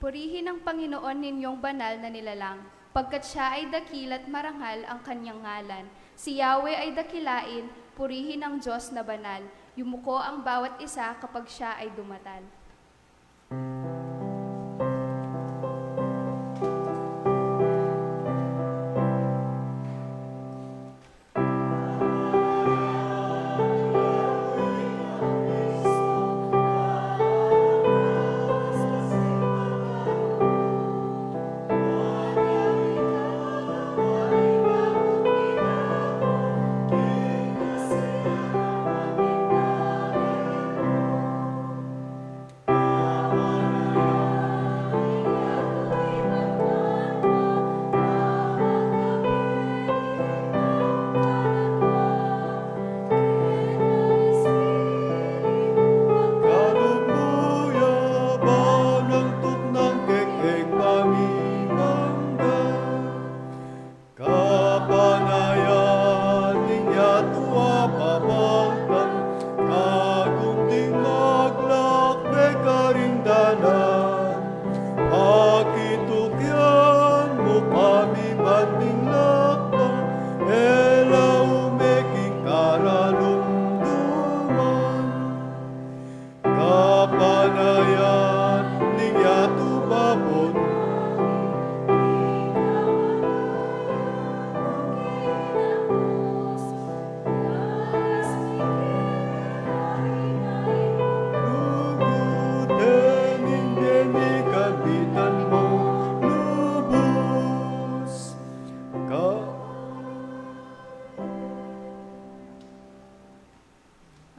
Purihin ang Panginoon ninyong banal na nilalang, pagkat siya ay dakil at marangal ang kanyang ngalan. Si Yahweh ay dakilain, purihin ang Diyos na banal. Yumuko ang bawat isa kapag siya ay dumatal.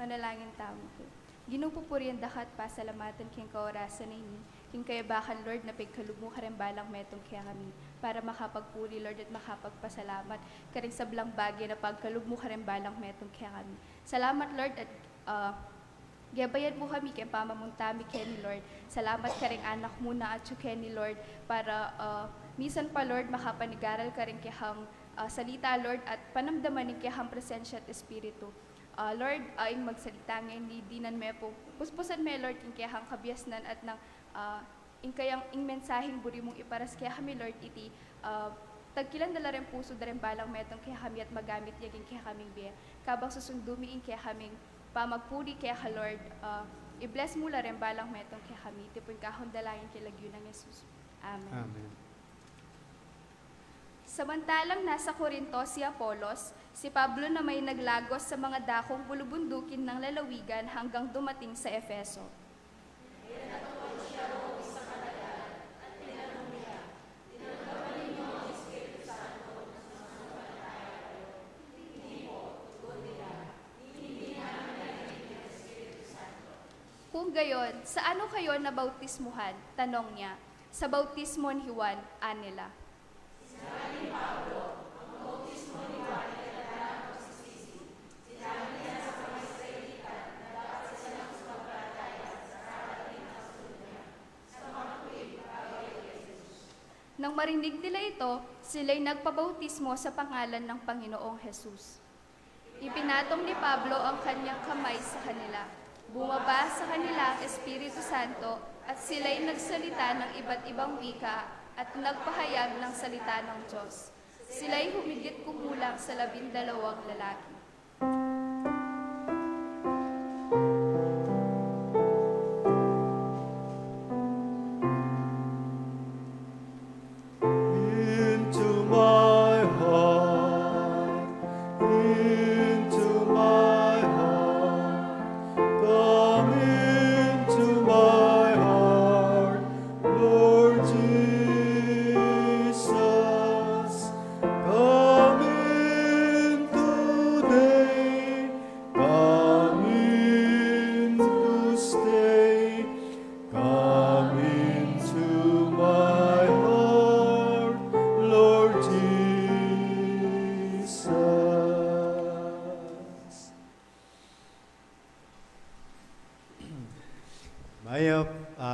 Manalangin tamo po. Ginupupurian dakat pasalamatan king kaorasan na ini, king kayabakan Lord na pagkalugmo kareng balang metong kaya kami, para makapagpuri Lord at makapagpasalamat karing sa blang bagay na pagkalugmo kareng balang metong kaya kami. Salamat Lord at gabayad mo kami kay pamamuntami Kenny Lord. Salamat karing anak mo na at Kenny Lord para misan pa Lord makapanigaral karing kihang salita Lord at panamdaman ng kihang presensya at espiritu. Lord, aing magsalita ngayon, dinan me po. Puspusan me, Lord, ing kayang kabiasnan at ng ing mensaheng buri mong iparas kaya kami, Lord, iti tagkilan dala rin puso da rin balang metong kaya kami at magamit yaging kaya kaming biya. Kabang susundumi ing kaya kaming pamagpuri kaya ka, Lord, i-bless mo la rin balang metong kaya kami. Iti po yung kahon dalangin kay lagyo ng Jesus. Amen. Amen. Samantalang nasa Corinto si Apolos, si Pablo na may naglagos sa mga dakong bulubundukin ng lalawigan hanggang dumating sa Efeso. Kung gayon, sa ano kayo nabautismuhan? Tanong niya. Sa bautismo ni Juan, anila. Nang marinig nila ito, sila'y nagpabautismo sa pangalan ng Panginoong Jesus. Ipinatong ni Pablo ang kanyang kamay sa kanila. Bumaba sa kanila ang Espiritu Santo at sila'y nagsalita ng iba't ibang wika at nagpahayag ng salita ng Diyos. Sila'y humigit kumulang sa 12 lalaki.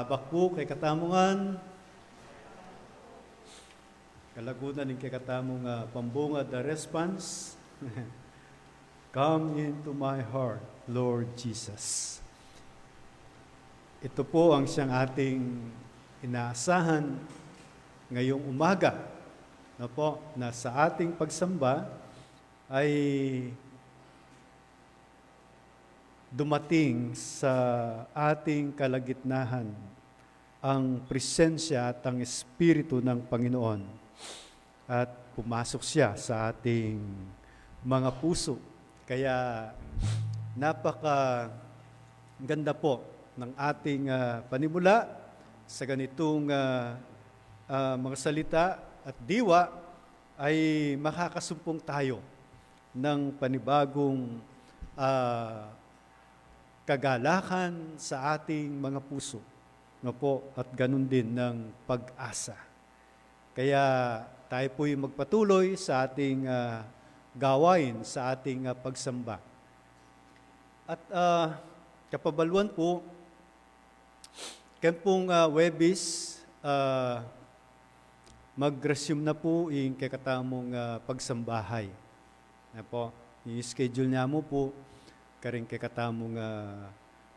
Bakbo kay katamungan, kalagunan ng kay katamong pambunga the response. Come into my heart, Lord Jesus. Ito po ang siyang ating inaasahan ngayong umaga na sa ating pagsamba ay dumating sa ating kalagitnahan ang presensya at ang Espiritu ng Panginoon at pumasok siya sa ating mga puso. Kaya napaka ganda po ng ating panimula sa ganitong mga salita at diwa ay makakasumpong tayo ng panibagong kagalakan sa ating mga puso. At ganun din ng pag-asa. Kaya tayo po'y magpatuloy sa ating gawain, sa ating pagsamba. At kapabaluan po, kempong Webis, mag-resume na po yung kakatamong pagsambahay. I-schedule niya mo po, karing kakatamong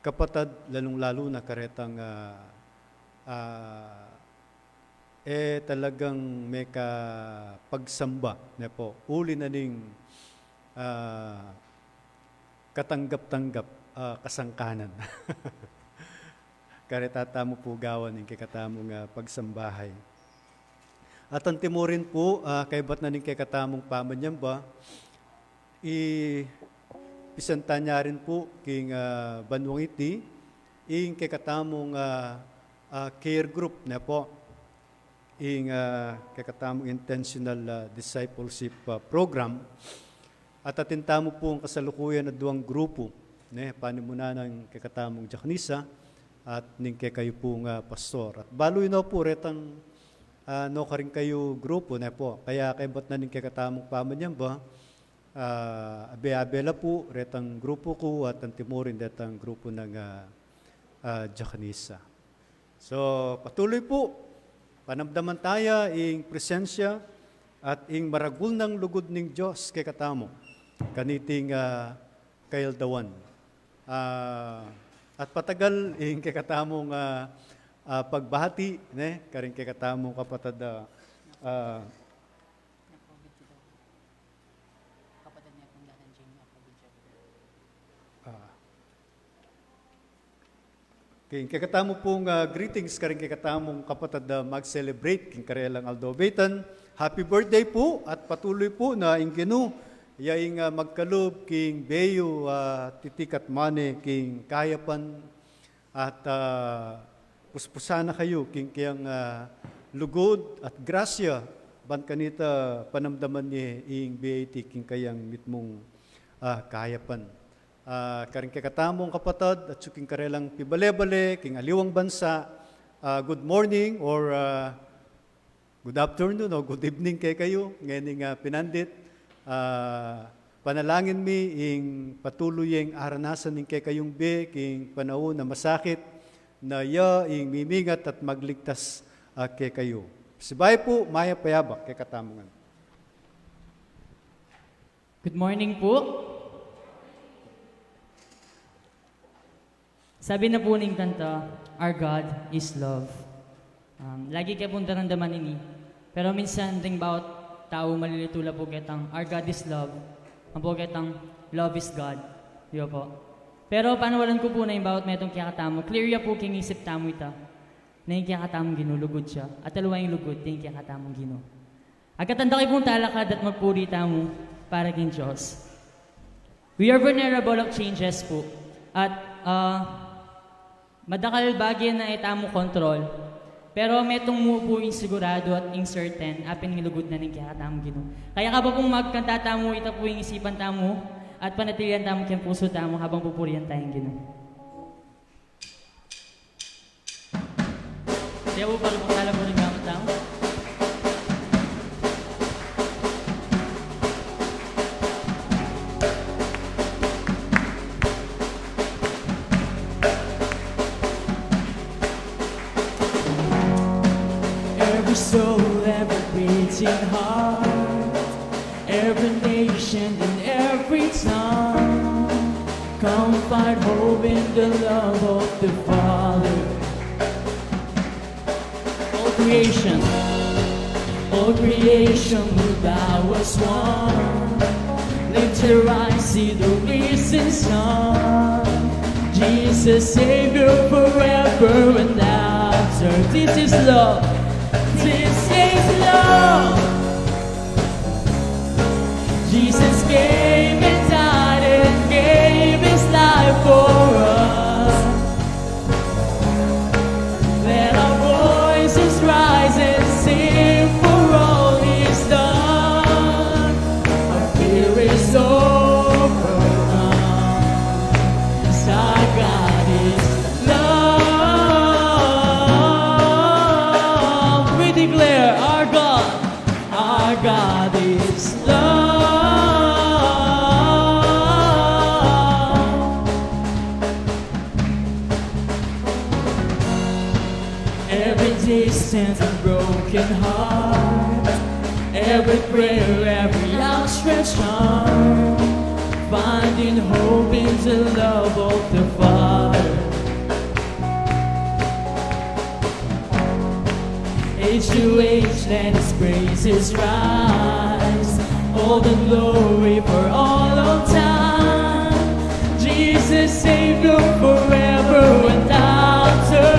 kapatad, lalong-lalo na karetang talagang may pagsamba na po. Uli na ning katanggap-tanggap kasangkanan. Karetata mo po gawan ng kakatamong pagsambahay. At ang timurin po, kay ba't na ning kakatamong pamanyam ba, pisanta niya rin po king Banwang iti, ing kakatamong care group na po, ing kakatamong intentional discipleship program. At atintamo po ang kasalukuyan na duwang grupo, panimuna ng kakatamong Diakonisa at ning kayo pong pastor. At baloy na po retang no ka rin kayo grupo na po. Kaya kay ba't na ning kakatamong pamanyam ba, abe-abela po, retang grupo ko at ang timurin retang grupo ng Diakonisa. So, patuloy po, panamdaman tayo ing presensya at ing maragul ng lugod ng Diyos kay katamo, kaniting kaildawan. At patagal ing kay katamong pagbahati, karing kay katamong kapatid king kakatamo pong greetings karing kakatamong kapatid mag-celebrate king karelang Aldo Betan. Happy birthday po at patuloy po na inginu yaing magkalob king Beyo titikat mane king kayapan at puspusana kayo king kiyang lugod at grasya ban kanita panamdaman ni ing BAT king kayang mitmong kayapan. Karing kakatamong kapatid at suking karelang pibale-bale, king aliwang bansa, good morning or good afternoon o good evening kay kayo, ngayon pinandit. Panalangin mi ing patuloy yung aranasan ning kay kayong king panahon na masakit, na ing mimingat at magligtas kay kayo. Sibay po, maya payabak kay katamongan. Good morning po. Sabi na po ning kanta, Our God is Love. Lagi kayo punta ng daman ini. Pero minsan ring bawat tao malilitula po ketang Our God is Love. Ang po ketang Love is God. Diyo po. Pero panawalan ko po na yung bawat metong kiyakatamo. Clear ya po king isip tamo ita. Na yung kiyakatamong ginulugod siya. At alawa yung lugod na yung kiyakatamong gino. Agkatanda kayo pong talakad at magpuri tamo para king Diyos. We are vulnerable of changes po. At madakal bagay na itamo kontrol, pero metong mo po yung sigurado at yung certain, apin nilugod na ng kaya Gino. Kaya ka ba pong magkanta tamo, ita po yung isipan tamo, at panatilian tamo kayang puso tamo habang pupurihan tayong Gino. Kaya po pala kung tala po rin gamit tamo. Every soul, every beating heart, every nation and every tongue, come find hope in the love of the Father. all creation will bow as one. Lift your eyes, see the risen sun. Jesus, Savior, forever and after. This is love. This is love. Jesus came and died and gave His life for us. Let our voices rise and sing for all He's done. Our fear is overcome. 'Cause our God is love. We declare our God is love. Every day stands a broken heart. Every prayer, every outstretched arm, finding hope in the love of the Father. Age to age, let His praises rise. All the glory for all of time. Jesus, Savior, forever and after.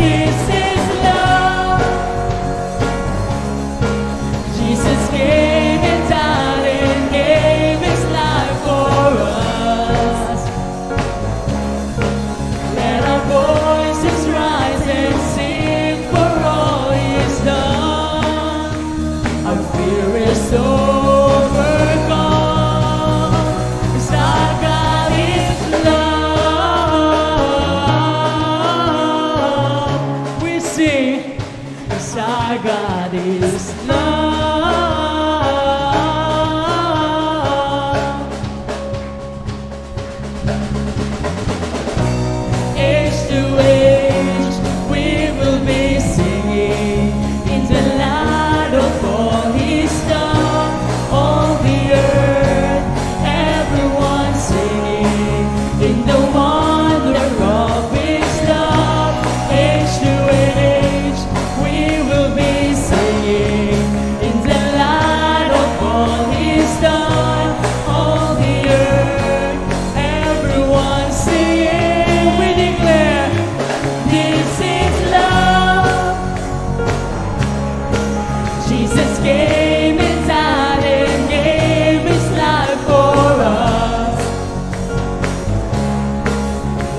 This is love. Jesus came and died and gave His life for us. Let our voices rise and sing for all He's done. Our fear is overcome. 'Cause our God is love. We sing, 'cause our God is love. Age to age, we will be singing in the light of all He's done. All the earth, everyone singing in the wonder of His love. Age to age, we will be singing in the light of all He's done. All the earth, everyone singing. We declare, this is love. Jesus came and died and gave His life for us.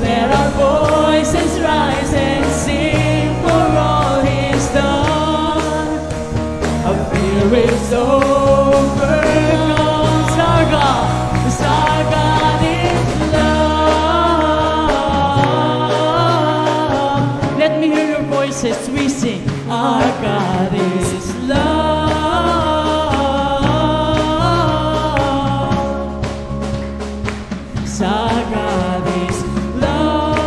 Let our voices rise and sing for all He's done. Our fear is overcome. 'Cause our God is love. Let me hear your voices, we sing. Our God is love. 'Cause our God is love.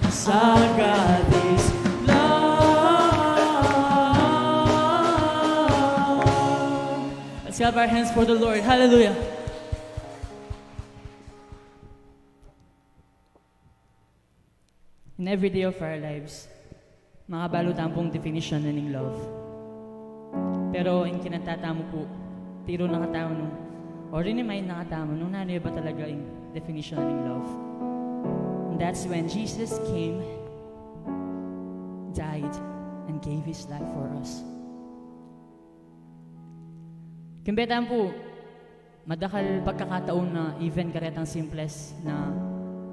'Cause our God is love. Let's clap our hands for the Lord. Hallelujah. In every day of our lives, makabalot ang pong definition na ng love. Pero in kinatatamo po, tiro nakatamo nung, or in mind nakatamo nung nanay ba talaga yung definition ng love. And that's when Jesus came, died, and gave His life for us. Kimbetan po, madakal pagkakataon na even karetang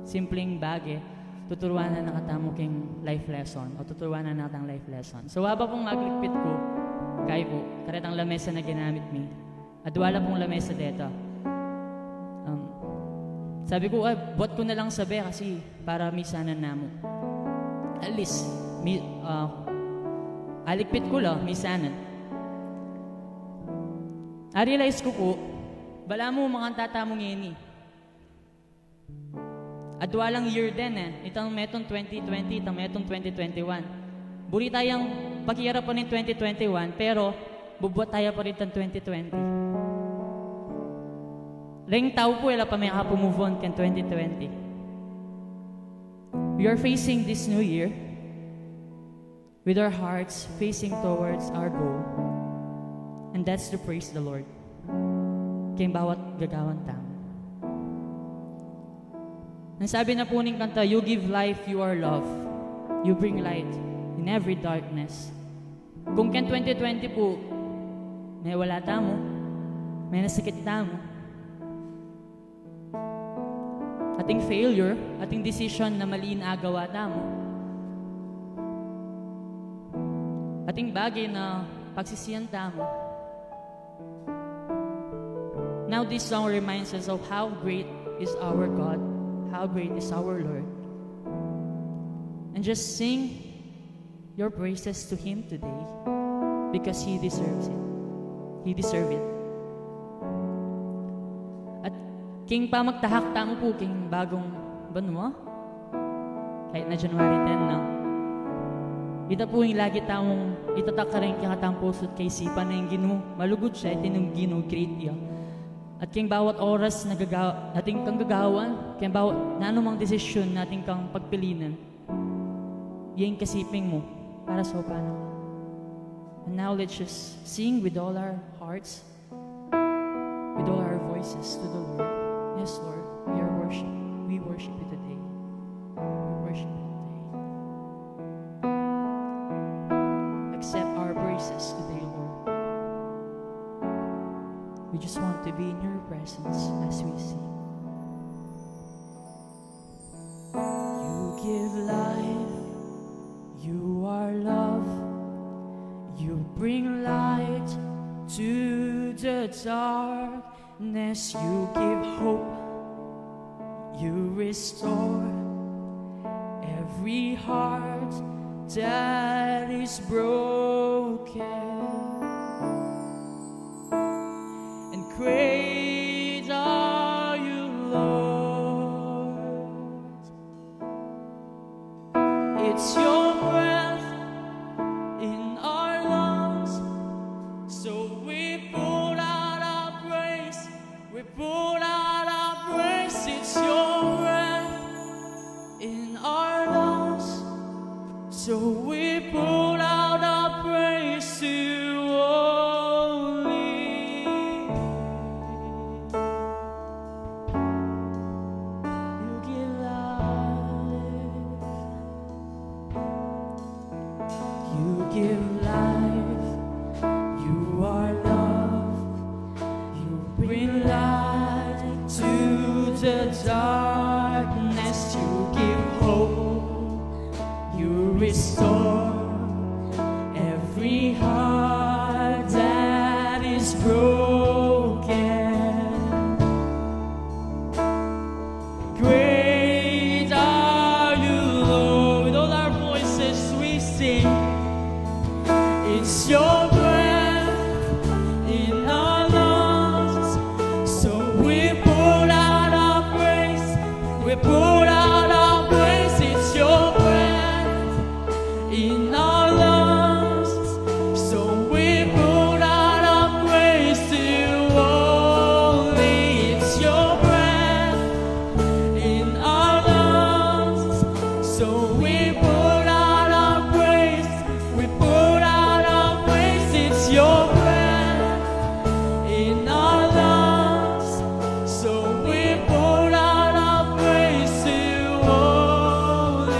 simpleng bagay, tuturuan na nakatamo king life lesson o tuturuan na nakatang life lesson. So haba pong maglikpit ko, kaya po, karetang lamesa na ginamit mi. Adwala pong lamesa dito. Sabi ko, buat ko na lang sabi kasi para misanan na mo. At least, alikpit ko lang, misanan. I-realize ko po, bala mo mga tatamong yun Adwalang year din itong metong 2020, itong metong 2021. Buri tayong pakihirap pa ng 2021, pero bubuat tayo pa rin ng 2020. Ring tao po, ila pa may move on kan 2020. we are facing this new year with our hearts facing towards our goal. And that's to praise the Lord. Kayong bawat gagawang tao. Ang sabi na po ng kanta, you give life, you are love. You bring light in every darkness. Kung ken 2020 po, may wala tamo, may nasakit tamo, ating failure, ating decision na mali na agawa tamo, ating bagay na pagsisiyan tamo. Now this song reminds us of how great is our God, how great is our Lord. And just sing your praises to Him today because He deserves it. He deserves it. At king pa magtahak tamo po king bagong banwa, kahit na January 10 na, ita po yung lagi tamong itatak ka rin kaya katang pusot kay sipa na yung ginu, malugod siya, ito yung ginu, great iya. At kayong bawat oras na nating kang gagawan, kayong bawat na anumang desisyon nating kang pagpilinan, yung kasiping mo para sa upana ka. And now let's just sing with all our hearts, with all our voices to the Lord. Yes, Lord, we worship you today. We worship you today. Accept our praises today, Lord. We just want to be in your presence as we sing. You give life, you are love, you bring light to the darkness, you give hope, you restore every heart that is broken. Great are you, Lord. It's your breath in our lungs, so we put out our praise. We put out our praise. It's your breath in our lungs, so we put out our praise to you. Darkness, you give hope, you restore every heart that is broken. Great are you, Lord. With all our voices we sing. It's your breath in our lungs, so we put out our praise. We put out our praise. It's your breath in our lungs, so we put out our praise to you only. It's your breath in our lungs, so we put out our praise. We put out our praise. It's your breath in our lungs, so we put out our praise to you only.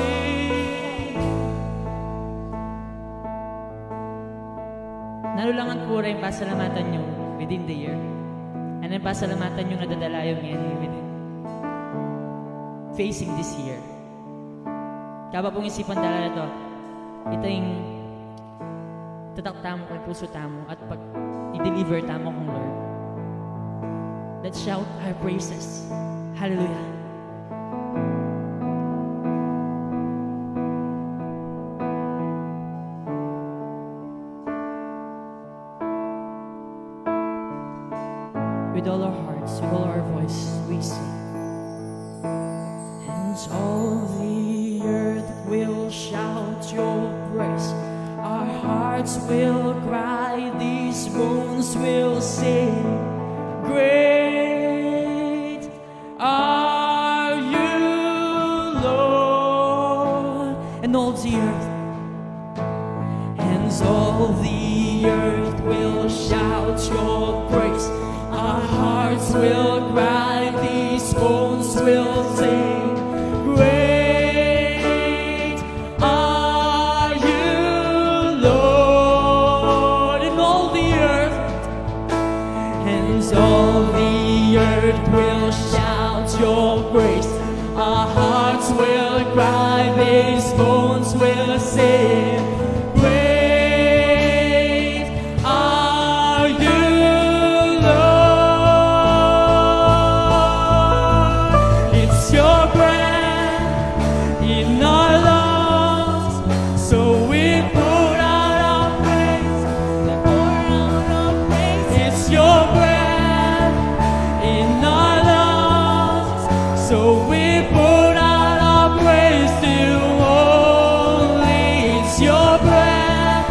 Nalulangan po rin pasalamatan nyo within the year. And then pasalamatan nyo nadadalayo ngayon within facing this year. Kaba pong isipan dala na to, ito yung tatak tamo kay puso tamo at pag i-deliver tamo kong Lord. Let's shout our praises. Hallelujah. With all our hearts, with all our voice, we sing. And all the earth will shout your praise. Our hearts will cry, these bones will sing. Great are and all the earth. And all the earth will shout your praise. Our hearts will cry, these bones will sing. Great are you, Lord, in all the earth. And all the earth will shout your praise. Our hearts will cry, these bones will sing. Great are you, Lord. It's your breath in our lungs, so we pour out our praise. We pour out our praise. It's your breath in our lungs, so we pour out our praise to you only. It's your breath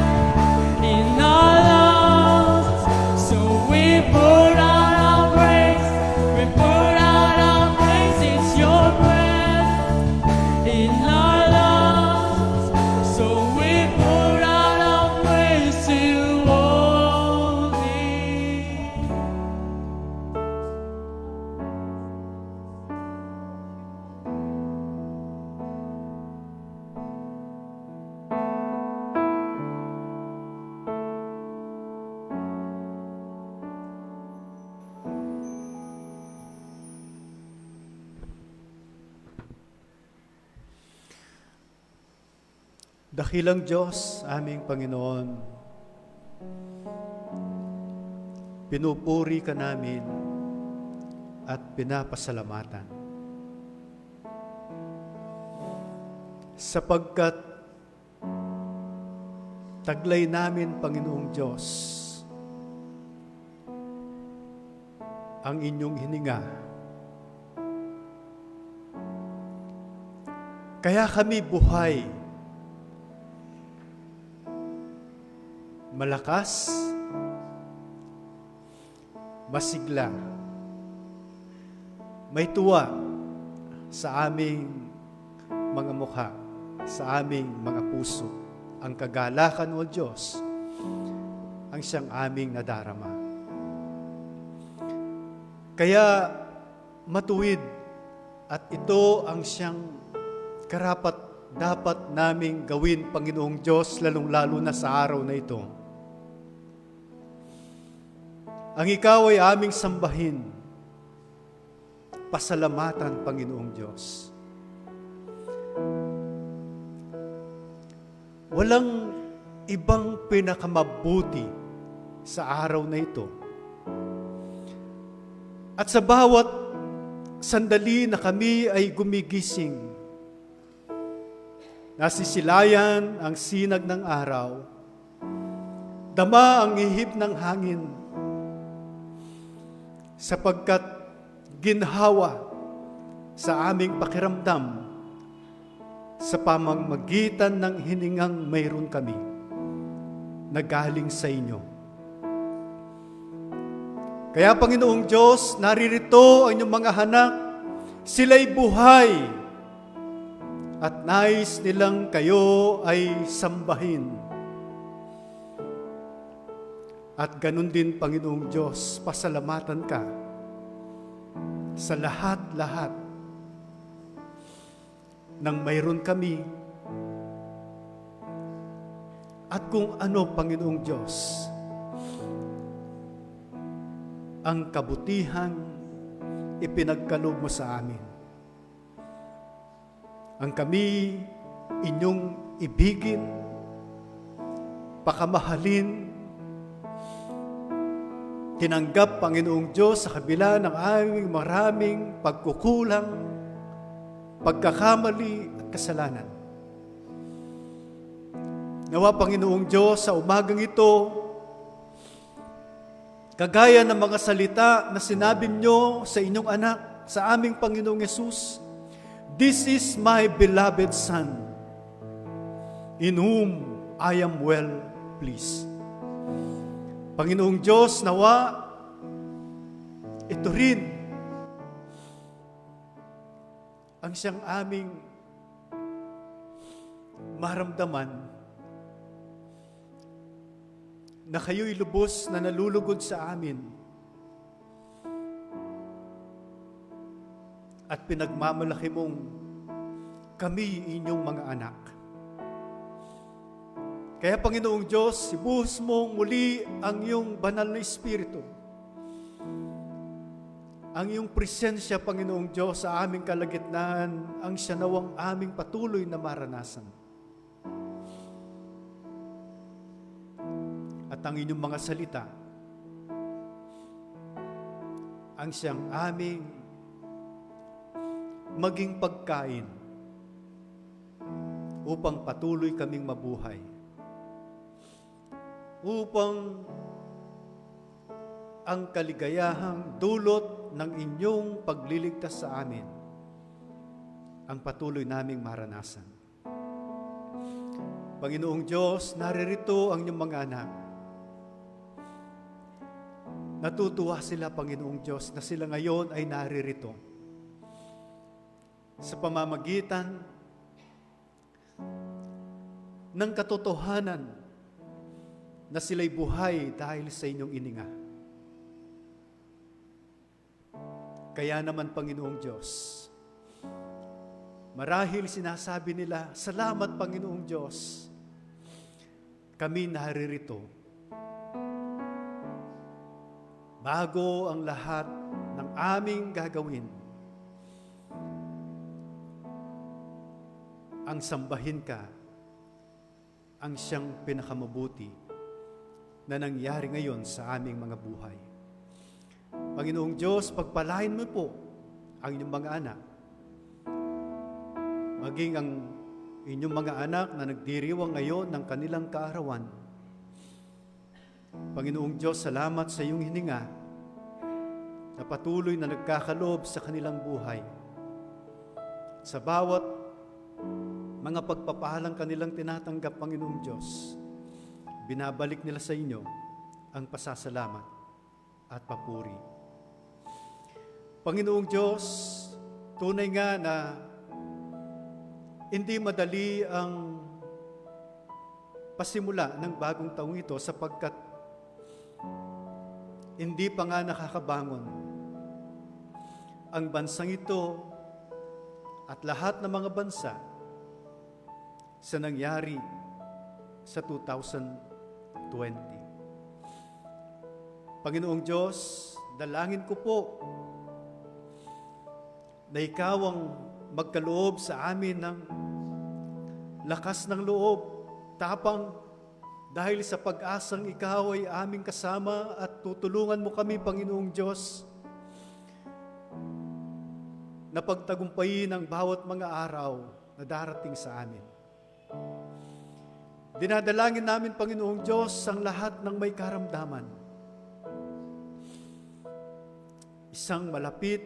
in our lungs, so we pour out our praise. We pour out our praise. It's your breath in our lungs, so we pour out our praise to you only. Dakilang Diyos, aming Panginoon, pinupuri ka namin at pinapasalamatan. Sapagkat taglay namin, Panginoong Diyos, ang inyong hininga. Kaya kami buhay, malakas, masigla, may tuwa sa aming mga mukha, sa aming mga puso, ang kagalakan, O Diyos, ang siyang aming nadarama. Kaya matuwid at ito ang siyang karapat dapat naming gawin, Panginoong Diyos, lalong-lalo na sa araw na ito. Ang ikaw ay aming sambahin, pasalamatan, Panginoong Diyos. Walang ibang pinakamabuti sa araw na ito. At sa bawat sandali na kami ay gumigising, nasisilayan ang sinag ng araw, dama ang ihip ng hangin, sapagkat ginhawa sa aming pakiramdam sa pamamagitan ng hiningang mayroon kami na galing sa inyo. Kaya, Panginoong Diyos, naririto ang inyong mga anak, sila'y buhay, at nais nilang kayo ay sambahin. At ganun din, Panginoong Diyos, pasalamatan ka sa lahat-lahat ng mayroon kami. At kung ano, Panginoong Diyos, ang kabutihan ipinagkaloob mo sa amin. Ang kami inyong ibigin, pakamahalin, tinanggap, Panginoong Diyos, sa kabila ng aming maraming pagkukulang, pagkakamali at kasalanan. Nawa, Panginoong Diyos, sa umagang ito, kagaya ng mga salita na sinabi niyo sa inyong anak, sa aming Panginoong Yesus, "This is my beloved Son, in whom I am well pleased." Panginoong Diyos, nawa, ito rin ang siyang aming maramdaman na kayo'y lubos na nalulugod sa amin at pinagmamalaki mong kami inyong mga anak. Kaya Panginoong Diyos, ibuhos mong muli ang iyong banal na Espiritu, ang iyong presensya, Panginoong Diyos, sa aming kalagitnaan, ang siya nawang aming patuloy na maranasan. At ang inyong mga salita, ang siyang aming maging pagkain upang patuloy kaming mabuhay. Upang ang kaligayahang dulot ng inyong pagliligtas sa amin ang patuloy naming maranasan. Panginoong Diyos, naririto ang inyong mga anak. Natutuwa sila, Panginoong Diyos, na sila ngayon ay naririto sa pamamagitan ng katotohanan na sila'y buhay dahil sa inyong ininga. Kaya naman, Panginoong Diyos, marahil sinasabi nila, salamat, Panginoong Diyos, kami naririto bago ang lahat ng aming gagawin, ang sambahin ka, ang siyang pinakamabuti na nangyari ngayon sa aming mga buhay. Panginoong Diyos, pagpalain mo po ang inyong mga anak, maging ang inyong mga anak na nagdiriwang ngayon ng kanilang kaarawan. Panginoong Diyos, salamat sa iyong hininga na patuloy na nagkakaloob sa kanilang buhay. Sa bawat mga pagpapahalang kanilang tinatanggap, Panginoong Diyos, binabalik nila sa inyo ang pasasalamat at papuri. Panginoong Diyos, tunay nga na hindi madali ang pasimula ng bagong taong ito sapagkat hindi pa nga nakakabangon ang bansang ito at lahat ng mga bansa sa nangyari sa 2020. Panginoong Diyos, dalangin ko po na ikaw ang magkaloob sa amin ng lakas ng loob, tapang, dahil sa pag-asang ikaw ay aming kasama at tutulungan mo kami, Panginoong Diyos, na pagtagumpayin ang bawat mga araw na darating sa amin. Dinadalangin namin, Panginoong Diyos, ang lahat ng may karamdaman. Isang malapit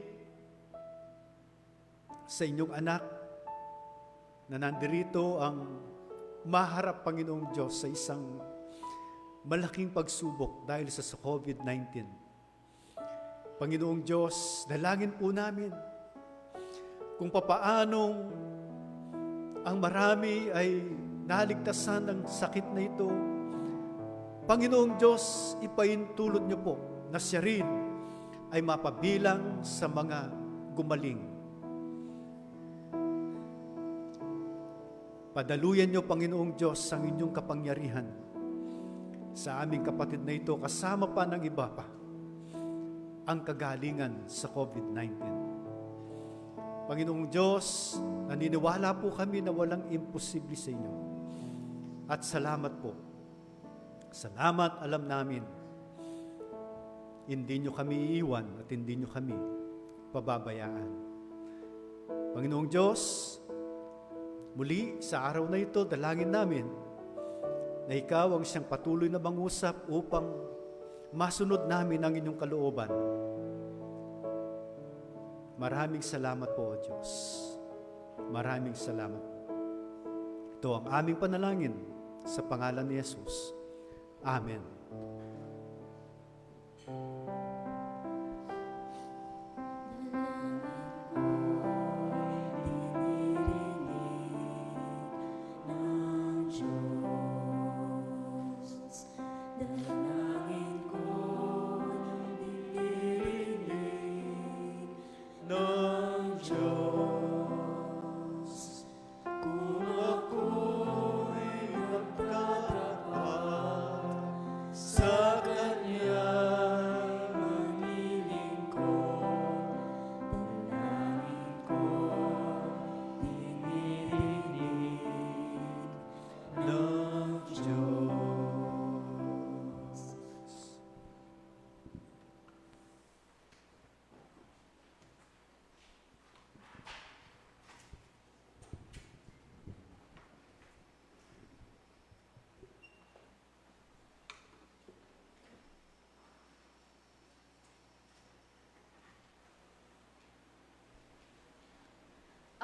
sa inyong anak na nandirito ang maharap, Panginoong Diyos, sa isang malaking pagsubok dahil sa COVID-19. Panginoong Diyos, dalangin po namin kung papaanong ang marami ay naligtasan ng sakit na ito. Panginoong Diyos, ipaintulot niyo po na siya rin ay mapabilang sa mga gumaling. Padaluyan niyo, Panginoong Diyos, ang inyong kapangyarihan sa aming kapatid na ito, kasama pa ng iba pa, ang kagalingan sa COVID-19. Panginoong Diyos, naniniwala po kami na walang imposible sa inyo. At salamat po. Salamat, alam namin, hindi niyo kami iiwan at hindi niyo kami pababayaan. Panginoong Diyos, muli sa araw na ito, dalangin namin na ikaw ang siyang patuloy na mangusap upang masunod namin ang inyong kalooban. Maraming salamat po, O Diyos. Maraming salamat. Ito ang aming panalangin sa pangalan ni Jesus. Amen.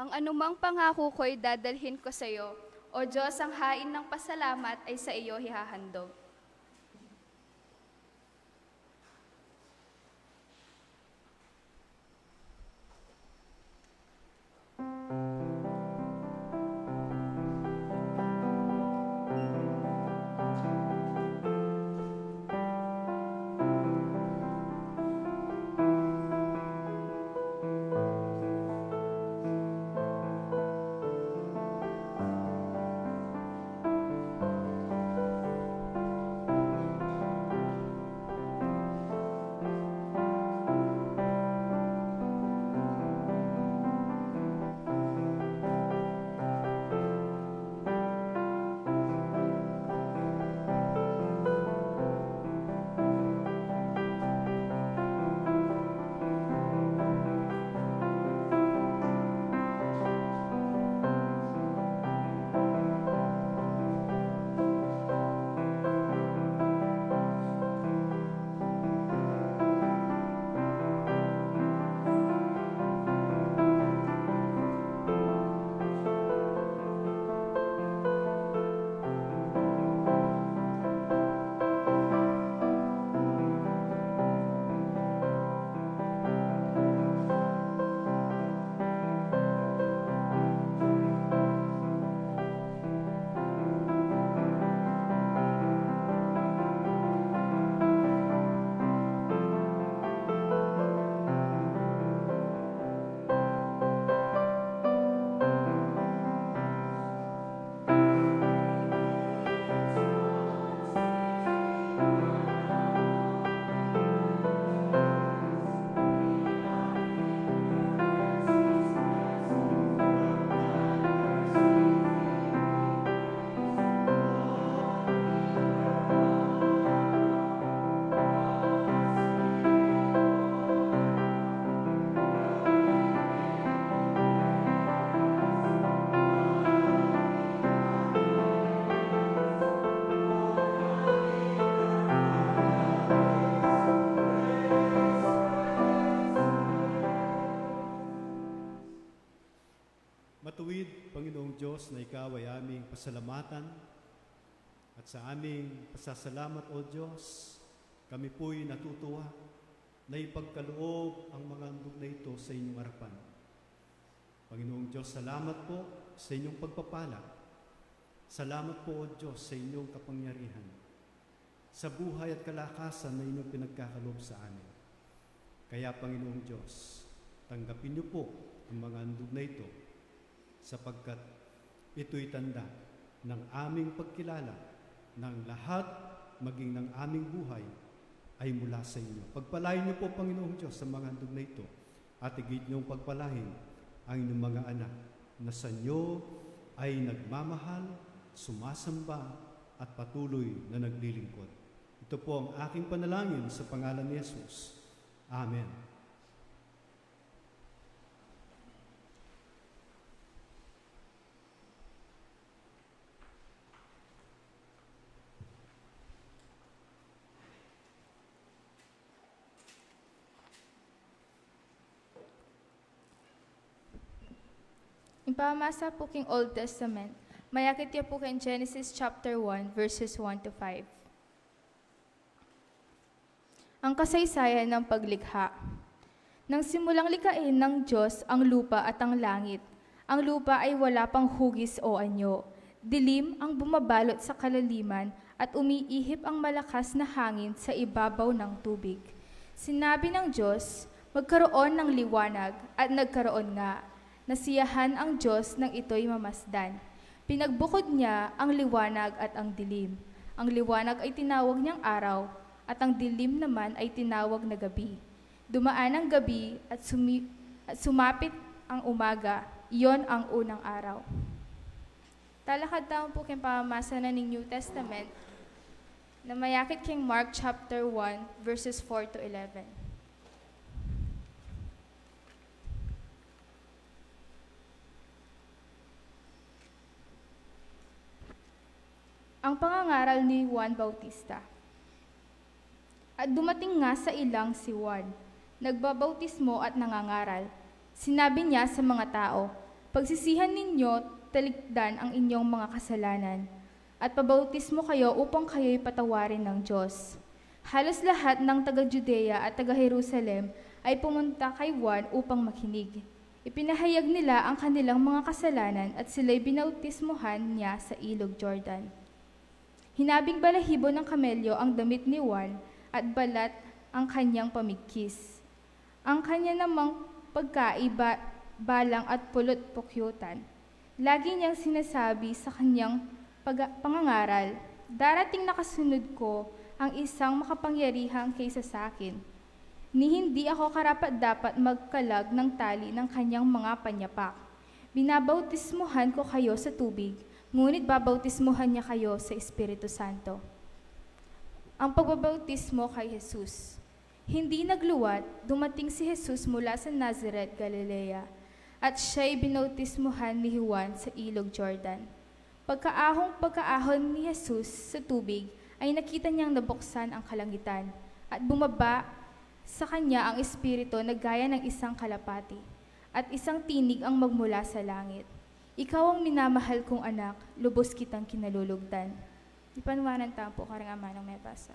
Ang anumang pangako ko'y dadalhin ko sa iyo. O Diyos, ang hain ng pasalamat ay sa iyo hihahandog. Matuwid, Panginoong Diyos, na Ikaw ay aming pasalamatan at sa aming pasasalamat, O Diyos, kami po'y natutuwa na ipagkaloob ang mga handog na ito sa inyong harapan. Panginoong Diyos, salamat po sa inyong pagpapala. Salamat po, O Diyos, sa inyong kapangyarihan, sa buhay at kalakasan na inyong pinagkakaloob sa amin. Kaya, Panginoong Diyos, tanggapin niyo po ang mga handog na ito sapagkat ito'y tanda ng aming pagkilala ng lahat, maging ng aming buhay, ay mula sa inyo. Pagpalain niyo po, Panginoong Diyos, sa mga handog na ito at higit niyong pagpalain ang inyong mga anak na sa inyo ay nagmamahal, sumasamba at patuloy na naglilingkod. Ito po ang aking panalangin sa pangalan ni Jesus. Amen. Impamasa po king Old Testament. Mayakit niya po king Genesis chapter 1, verses 1 to 5. Ang kasaysayan ng paglikha. Nang simulang likhain ng Diyos ang lupa at ang langit, ang lupa ay wala pang hugis o anyo. Dilim ang bumabalot sa kalaliman at umiihip ang malakas na hangin sa ibabaw ng tubig. Sinabi ng Diyos, magkaroon ng liwanag at nagkaroon nga. Nasiyahan ang Diyos nang ito'y mamasdan. Pinagbukod niya ang liwanag at ang dilim. Ang liwanag ay tinawag niyang araw, at ang dilim naman ay tinawag na gabi. Dumaan ang gabi at sumapit ang umaga, iyon ang unang araw. Talakad taon po king pamamasa na ng New Testament na mayakit king Mark chapter 1, verses 4 to 11. Ang pangangaral ni Juan Bautista. At dumating nga sa ilang si Juan, nagbabautismo at nangangaral. Sinabi niya sa mga tao, Pagsisihan ninyo, talikdan ang inyong mga kasalanan, at pabautismo kayo upang kayo'y patawarin ng Diyos. Halos lahat ng taga-Judea at taga-Jerusalem ay pumunta kay Juan upang makinig. Ipinahayag nila ang kanilang mga kasalanan at sila'y binautismohan niya sa ilog Jordan. Hinabing balahibo ng kamelyo ang damit ni Juan at balat ang kanyang pamigkis. Ang kanya namang pagkaiba, balang at pulot-pukyutan. Lagi niyang sinasabi sa kanyang pangangaral, "Darating na kasunod ko ang isang makapangyarihang kaysa sa akin, ni hindi ako karapat-dapat magkalag ng tali ng kanyang mga panyapak. Binabautismuhan ko kayo sa tubig, ngunit babautismuhan niya kayo sa Espiritu Santo." Ang pagbabautismo kay Jesus. Hindi nagluwat, dumating si Jesus mula sa Nazareth, Galilea, at siya'y binautismuhan ni Juan sa ilog Jordan. Pagkaahon ni Jesus sa tubig, ay nakita niyang nabuksan ang kalangitan at bumaba sa kanya ang Espiritu na gaya ng isang kalapati at isang tinig ang magmula sa langit. "Ikaw ang minamahal kong anak, lubos kitang kinalulugdan." Ipanwanan tampo karang ama ng may basa.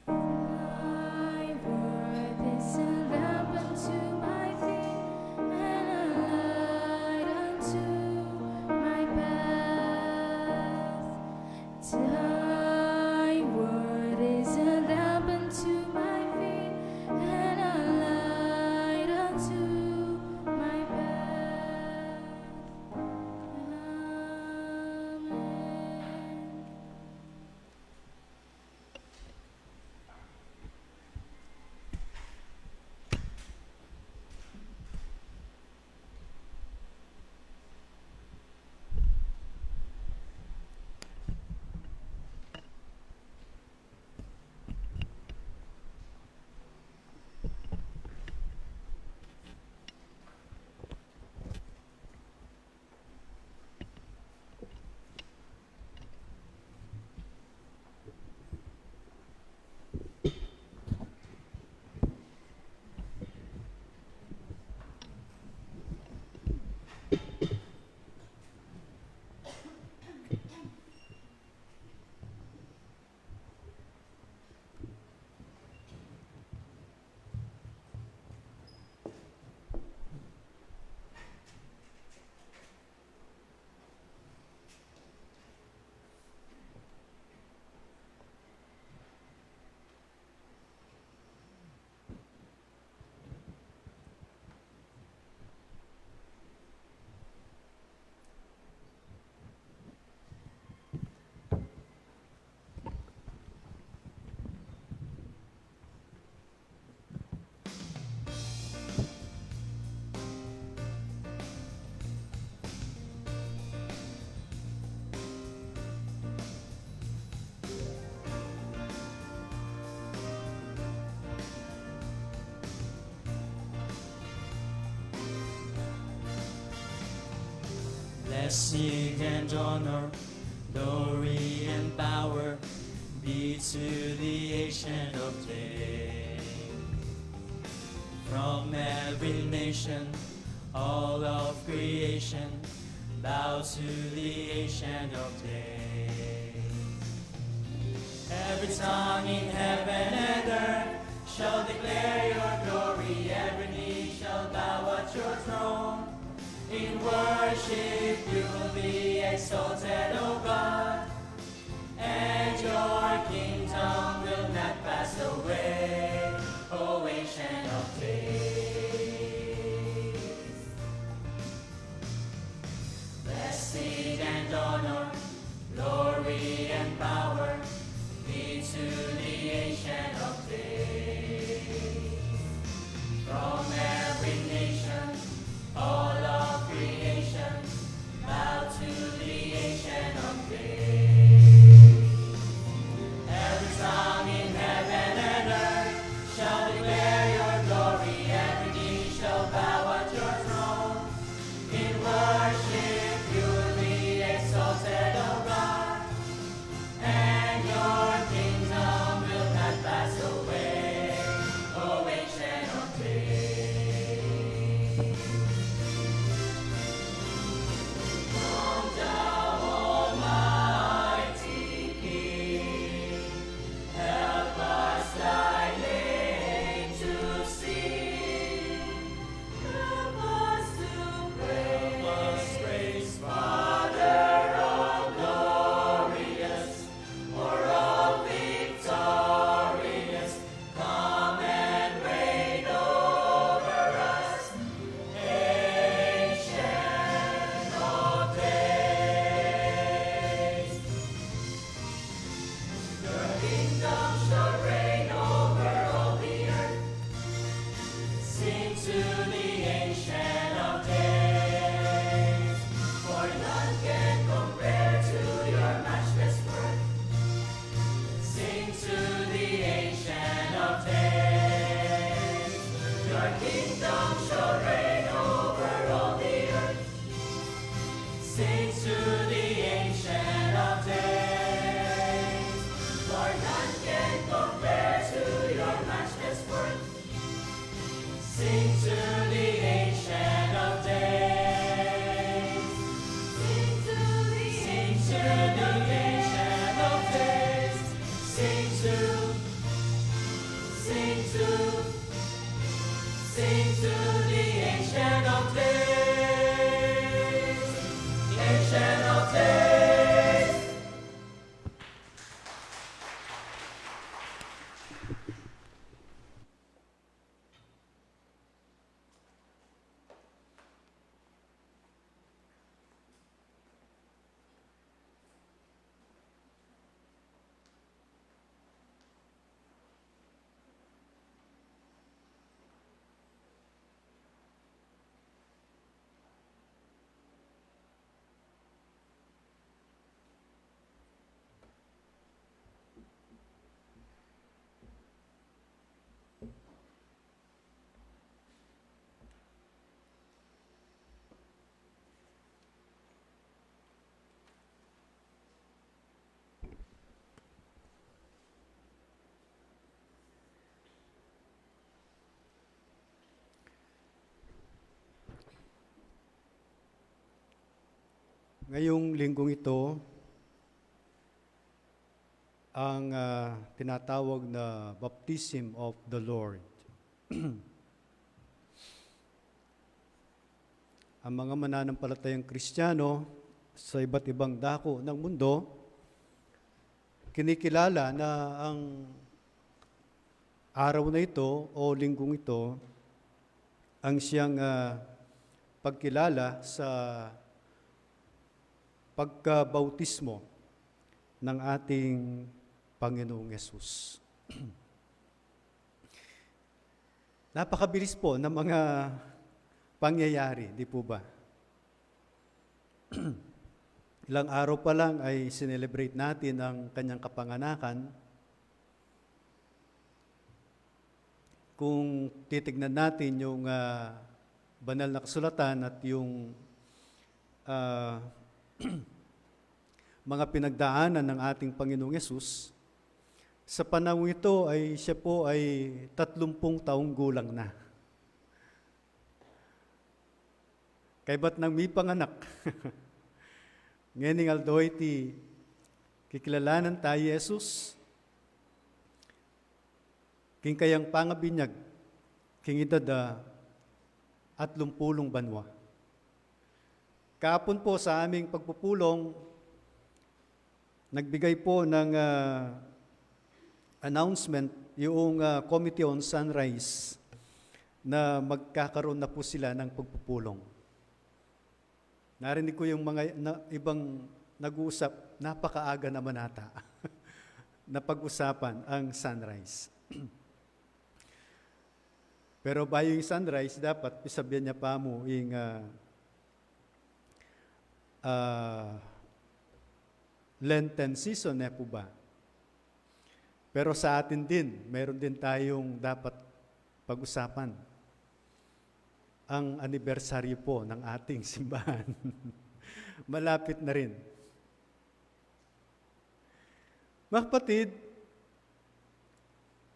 Thy word is a lamp unto my feet and a light unto my path. Thy word is a lamp unto my feet and a light unto my path. Amen. Blessing and honor, glory and power be to the Ancient of Days. From every nation, all of creation, bow to the Ancient of Days. Every tongue in heaven and earth shall declare your glory. Every knee shall bow at your throne. In worship you will be exalted, O God, and your kingdom will not pass away, O Ancient of Days. Blessing and honor, glory and power be to the Ancient of Days. From every nation, all of creation, bow to the Ancient of Sing to the Ancient of Days, Ancient of Days. Ngayong linggong ito, ang tinatawag na Baptism of the Lord. Ang mga mananampalatayang Kristiyano sa iba't ibang dako ng mundo, kinikilala na ang araw na ito o linggong ito ang siyang pagkilala sa pagkabautismo ng ating Panginoong Yesus. Napakabilis po ng mga pangyayari, di po ba? Ilang araw pa lang ay sinelebrate natin ang kanyang kapanganakan. Kung titignan natin yung banal na kasulatan at yung mga pinagdaanan ng ating Panginoong Yesus, sa panahon ito ay siya po ay 30 taong gulang na. Kay ba't nang may panganak? Ngayon aldoy ti kikilalanan tayo Yesus, king kayang pangabinyag, king edad at 30 banwa. Kahapon po sa aming pagpupulong, nagbigay po ng announcement yung Committee on Sunrise na magkakaroon na po sila ng pagpupulong. Narinig ko yung mga ibang nag-uusap, napakaaga naman ata na pag-usapan ang sunrise. Pero bayo yung sunrise, dapat isabihan niya pa mo yung Lenten season, po ba? Pero sa atin din, meron din tayong dapat pag-usapan. Ang anibersaryo po ng ating simbahan. Malapit na rin. Mga kapatid,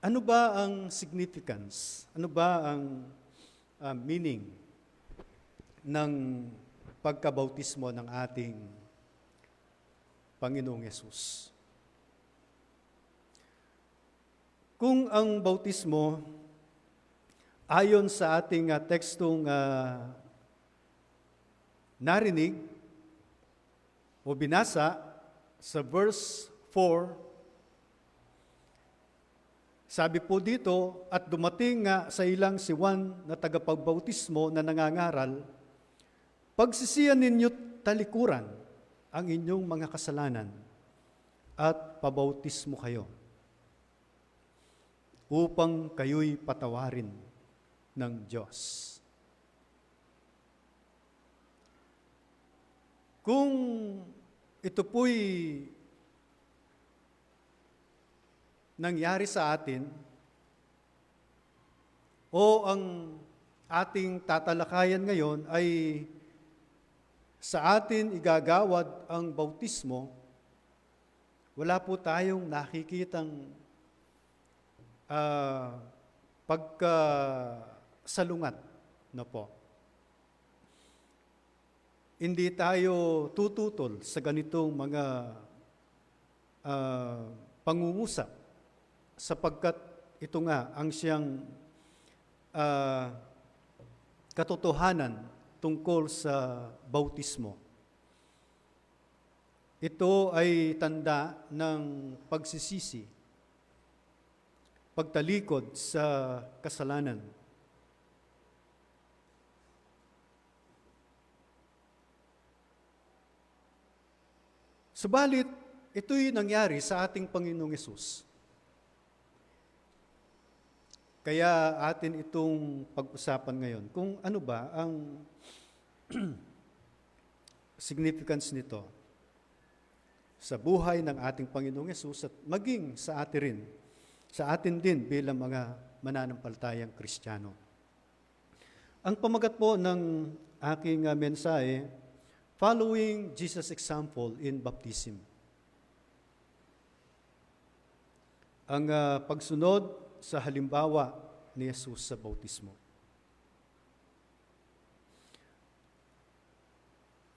ano ba ang significance? Ano ba ang meaning ng pagkabautismo ng ating Panginoong Yesus? Kung ang bautismo, ayon sa ating tekstong narinig o binasa sa verse 4, sabi po dito, at dumating nga sa ilang si Juan na tagapagbautismo na nangangaral, pagsisiyan ninyo't talikuran ang inyong mga kasalanan at pabautismo kayo upang kayo'y patawarin ng Diyos. Kung ito po'y nangyari sa atin, o ang ating tatalakayan ngayon ay sa atin igagawad ang bautismo, wala po tayong nakikitang pagkasalungat na po. Hindi tayo tututol sa ganitong mga pangungusap sapagkat ito nga ang siyang katotohanan tungkol sa bautismo. Ito ay tanda ng pagsisisi, pagtalikod sa kasalanan. Subalit, ito'y nangyari sa ating Panginoong Hesus. Kaya atin itong pag-usapan ngayon kung ano ba ang significance nito sa buhay ng ating Panginoong Hesus at maging sa atin din bilang mga mananampalatayang Kristiyano. Ang pamagat po ng aking mensahe, following Jesus' example in baptism. Ang pagsunod sa halimbawa ni Jesus sa bautismo.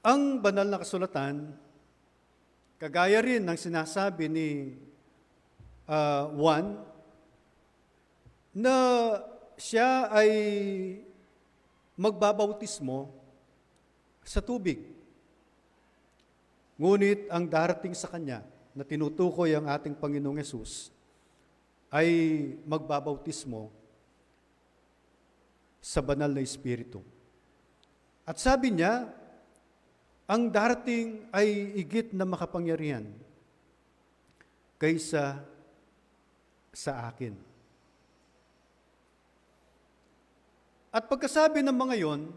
Ang banal na kasulatan, kagaya rin ng sinasabi ni Juan, na siya ay magbabautismo sa tubig. Ngunit ang darating sa kanya na tinutukoy ang ating Panginoong Hesus ay magbabautismo sa banal na Espiritu. At sabi niya, ang darating ay higit na makapangyarihan kaysa sa akin. At pagkasabi ng mga yon,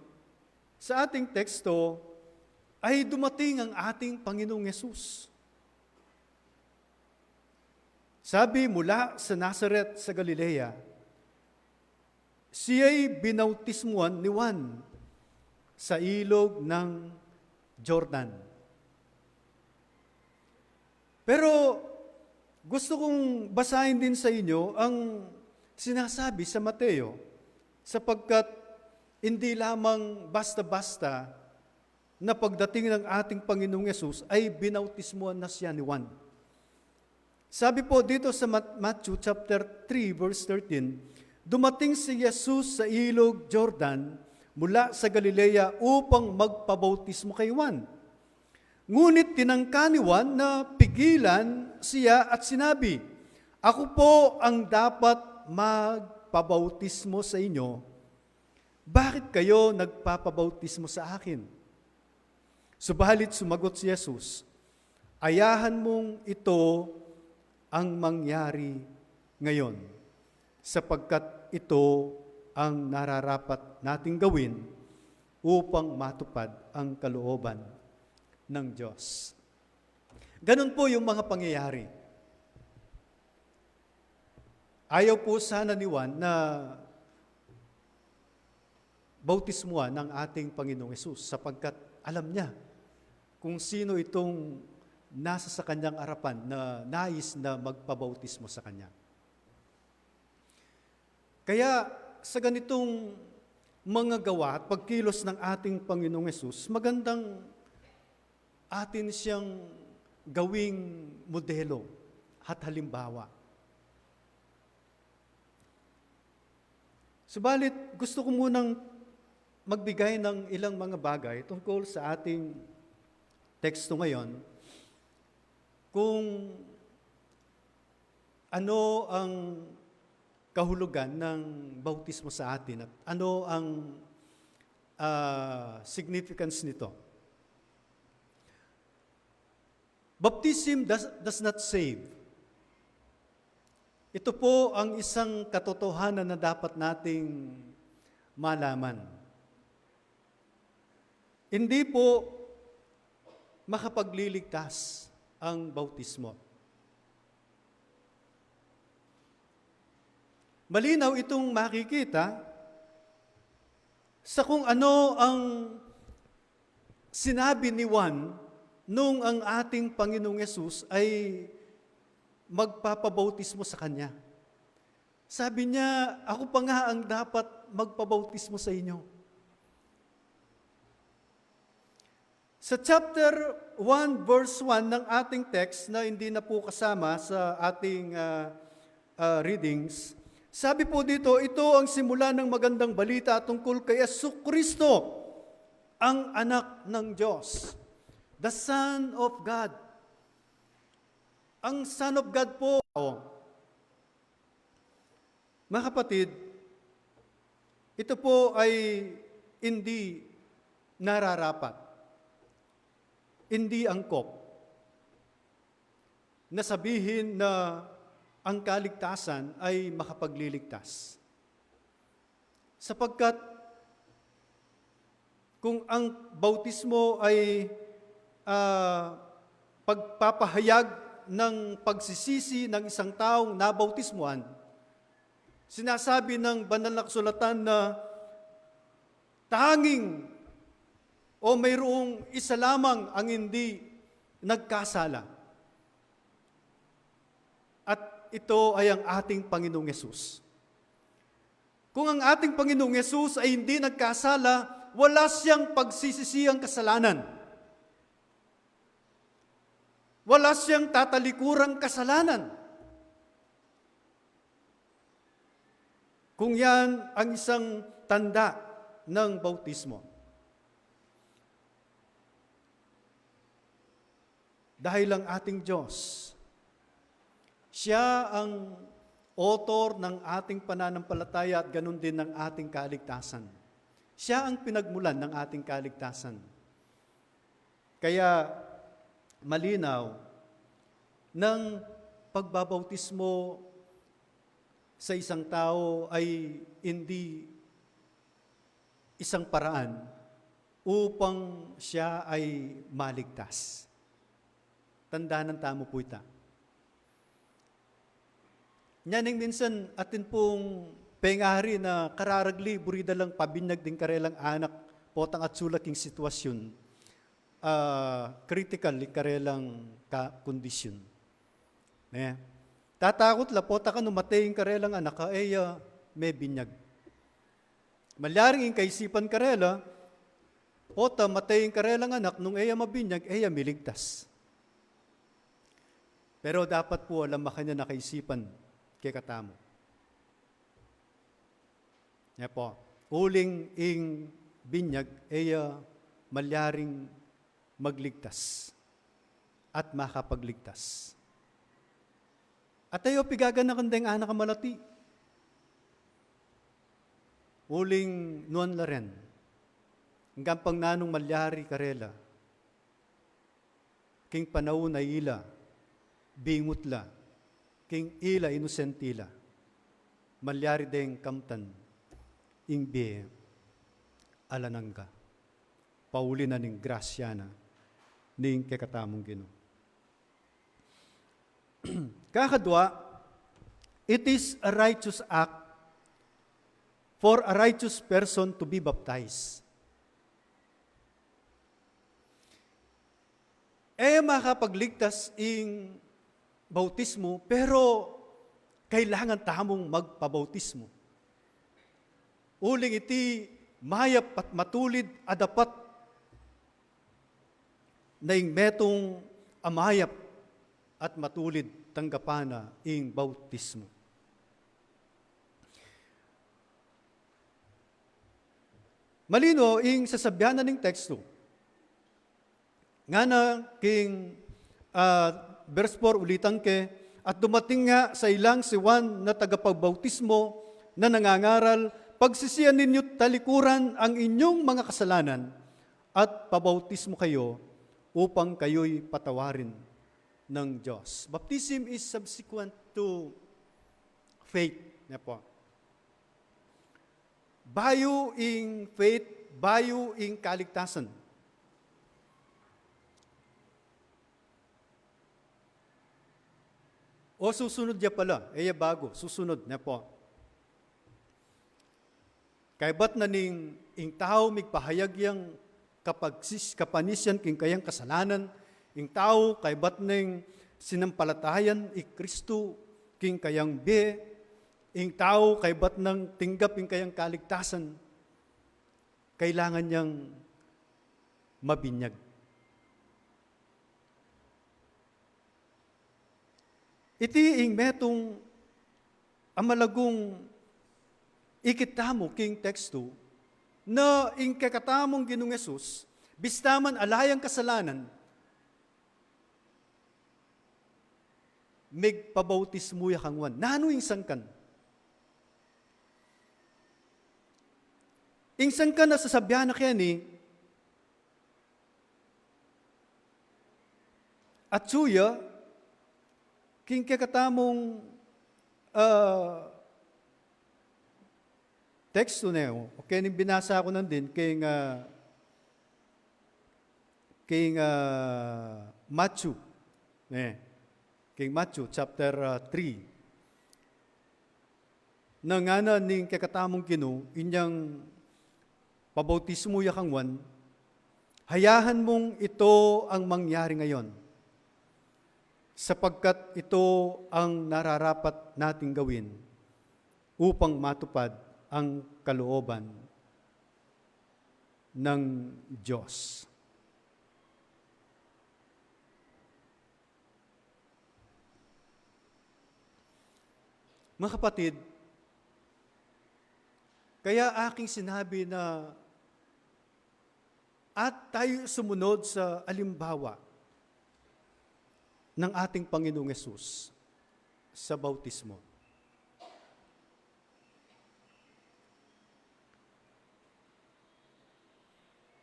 sa ating teksto, ay dumating ang ating Panginoong Hesus. Sabi mula sa Nazaret sa Galilea, siya'y binautismuhan ni Juan sa ilog ng Jordan. Pero gusto kong basahin din sa inyo ang sinasabi sa Mateo, sapagkat hindi lamang basta-basta na pagdating ng ating Panginoong Yesus ay binautismuhan na siya ni Juan. Sabi po dito sa Matthew chapter 3 verse 13, dumating si Jesus sa ilog Jordan mula sa Galilea upang magpabautismo kay Juan. Ngunit tinangka ni Juan na pigilan siya at sinabi, ako po ang dapat magpabautismo sa inyo. Bakit kayo nagpapabautismo sa akin? Subalit sumagot si Jesus, ayahan mong ito ang mangyari ngayon, sapagkat ito ang nararapat nating gawin upang matupad ang kalooban ng Diyos. Ganun po yung mga pangyayari. Ayaw po sana ni Juan na bautismuhan ng ating Panginoong Hesus sapagkat alam niya kung sino itong nasa sa kanyang harapan na nais na magpabautismo sa kanya. Kaya sa ganitong mga gawa at pagkilos ng ating Panginoong Hesus, magandang atin siyang gawing modelo at halimbawa. Subalit, gusto ko munang magbigay ng ilang mga bagay tungkol sa ating teksto ngayon, kung ano ang kahulugan ng bautismo sa atin at ano ang significance nito. Baptism does not save. Ito po ang isang katotohanan na dapat nating malaman. Hindi po makapagliligtas ang bautismo. Malinaw itong makikita sa kung ano ang sinabi ni Juan nung ang ating Panginoong Yesus ay magpapabautismo sa kanya. Sabi niya, ako pa nga ang dapat magpabautismo sa inyo. Sa chapter 1, verse 1 ng ating text na hindi na po kasama sa ating readings, Sabi po dito, ito ang simula ng magandang balita tungkol kay Jesucristo, ang anak ng Diyos, the Son of God. Ang Son of God po, mga kapatid, ito po ay hindi nararapat, hindi angkop, na sabihin na ang kaligtasan ay makapagliligtas. Sapagkat kung ang bautismo ay pagpapahayag ng pagsisisi ng isang taong nabautismuhan, sinasabi ng banal na kasulatan na tanging o mayroong isa lamang ang hindi nagkasala. At ito ay ang ating Panginoong Yesus. Kung ang ating Panginoong Yesus ay hindi nagkasala, wala siyang pagsisisiyang kasalanan. Wala siyang tatalikurang kasalanan. Kung yan ang isang tanda ng bautismo. Dahil ang ating Diyos, Siya ang author ng ating pananampalataya at ganun din ng ating kaligtasan. Siya ang pinagmulan ng ating kaligtasan. Kaya malinaw ng pagbabautismo sa isang tao ay hindi isang paraan upang siya ay maligtas. Tandaan ng tamo po ito. Nyaning minsan atin pong pengari na kararagli, burida lang pabinyag din karelang anak, potang at sulaking sitwasyon, critical karelang kondisyon. Tatakot la, pota ka numataying karelang anak ka, may binyag. Malyaring yung kaisipan karela, pota mataying karelang anak, nung mabinyag, miligtas. Pero dapat po alam makanya na kaisipan, kay katamo. Yan po. Uling ing binyag malyaring magligtas at makapagligtas. At tayo pigagan na kandeng anak malati. Uling nuan la ren. Hanggang pang nanong malyari karela. King panahon na ila, bingut la. King ila inosentila, malyari deng kamtan, ingbe, alanangga, pauli na ning grasya na, ning kekatamong Ginoo. Kakadwa, it is a righteous act for a righteous person to be baptized. Makapagligtas ing bautismo, pero kailangan tamong magpabautismo. Uling iti mayap at matulid adapat na ing metong amayap at matulid tanggapana ing bautismo. Malino ing sasabyanan ng teksto. Nga na king verse 4, ulitan ke, at dumating nga sa ilang si Juan na tagapagbautismo na nangangaral, pagsisiyan ninyo talikuran ang inyong mga kasalanan at pabautismo kayo upang kayo'y patawarin ng Diyos. Baptism is subsequent to faith. Bayo ing faith, bayo ing kaligtasan. O susunod niya pala, bago, susunod na po. Kaya ba't na ning ing tao migpahayag yang kapanisyan king kayang kasalanan, ing tao kay ba't ning sinampalatayan Kristo king kayang be, ing tao kay ba't nang tinggap king kayang kaligtasan, kailangan niyang mabinyag. Iti ing metong amalagong ikitamo king teksto na ing kakatamong Ginoong Hesus, bistaman alayang kasalanan, megpabautismuya kangwan. Nano ing sangkan? Ing sangkan na sasabyan na kaya ni, at suya, king kakatamong teksto na yun, okay, ning binasa ko nandin, king Matthew, king Matthew, chapter 3, nangana ning kakatamong Ginoo, inyang pabautismo yakangwan, hayahan mong ito ang mangyari ngayon, sapagkat ito ang nararapat nating gawin upang matupad ang kalooban ng Diyos. Mga kapatid, kaya aking sinabi na at tayo sumunod sa alimbawa ng ating Panginoong Hesus sa bautismo.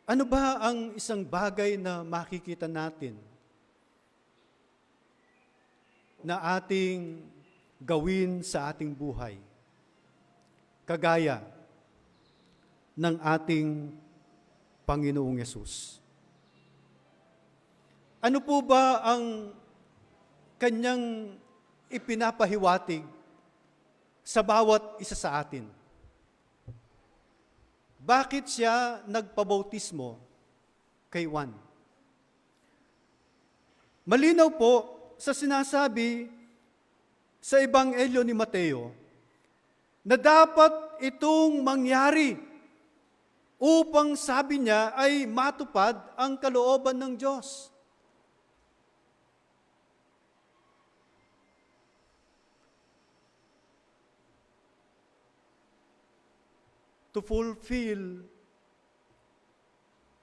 Ano ba ang isang bagay na makikita natin na ating gawin sa ating buhay? Kagaya ng ating Panginoong Hesus. Ano po ba ang kanyang ipinapahiwatig sa bawat isa sa atin? Bakit siya nagpabautismo kay Juan? Malinaw po sa sinasabi sa Ebanghelyo ni Mateo na dapat itong mangyari upang, sabi niya, ay matupad ang kalooban ng Diyos. To fulfill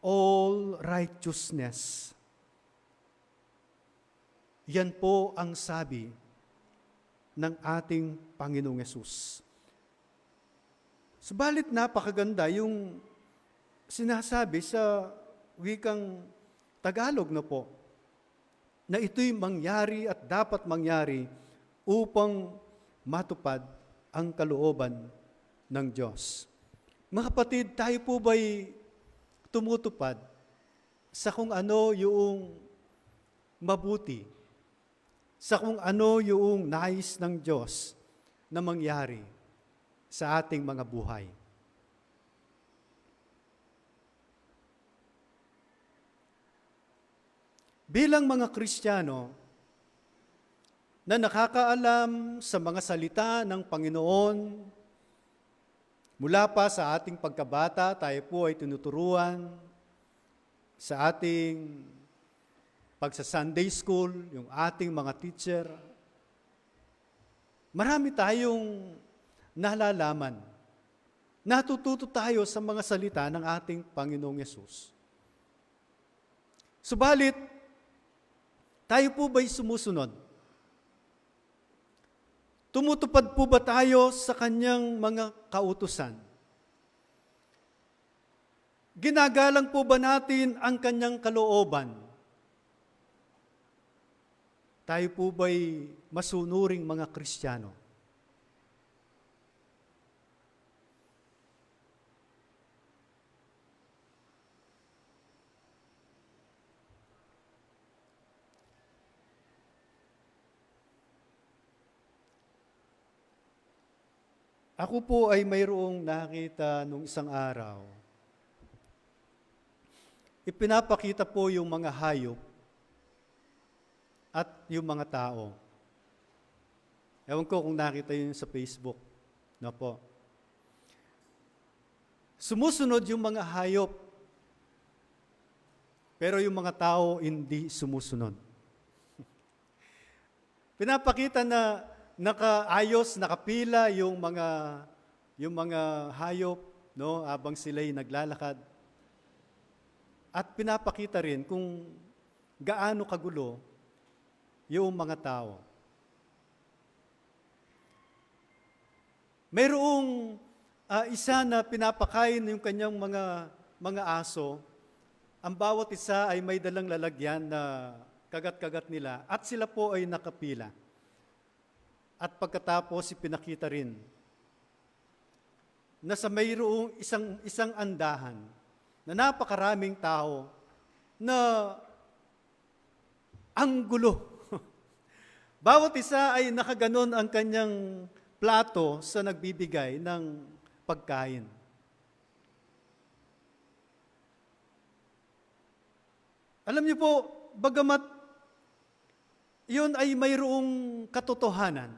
all righteousness. Yan po ang sabi ng ating Panginoong Hesus. Subalit napakaganda yung sinasabi sa wikang Tagalog na po, na ito'y mangyari at dapat mangyari upang matupad ang kalooban ng Diyos. Mga kapatid, tayo po ba'y tumutupad sa kung ano yung mabuti, sa kung ano yung nais ng Diyos na mangyari sa ating mga buhay? Bilang mga Kristiyano na nakakaalam sa mga salita ng Panginoon, mula pa sa ating pagkabata, tayo po ay tinuturuan sa ating pagsa-Sunday school, yung ating mga teacher. Marami tayong nalalaman. Natututo tayo sa mga salita ng ating Panginoong Yesus. Subalit, tayo po ba'y sumusunod? Tumutupad po ba tayo sa kanyang mga kautusan? Ginagalang po ba natin ang kanyang kalooban? Tayo po ba'y masunuring mga Kristiyano? Ako po ay mayroong nakita nung isang araw. Ipinapakita po yung mga hayop at yung mga tao. Ewan ko kung nakita yun sa Facebook. No po. Sumusunod yung mga hayop, pero yung mga tao hindi sumusunod. Pinapakita na nakaayos, nakapila yung mga hayop, no, habang sila'y naglalakad. At pinapakita rin kung gaano kagulo yung mga tao. Mayroong isa na pinapakain yung kanyang mga aso. Ang bawat isa ay may dalang lalagyan na kagat-kagat nila at sila po ay nakapila. At pagkatapos ipinakita rin na sa mayroong isang andahan na napakaraming tao na ang gulo. Bawat isa ay nakaganon ang kanyang plato sa nagbibigay ng pagkain. Alam niyo po, bagamat yun ay mayroong katotohanan,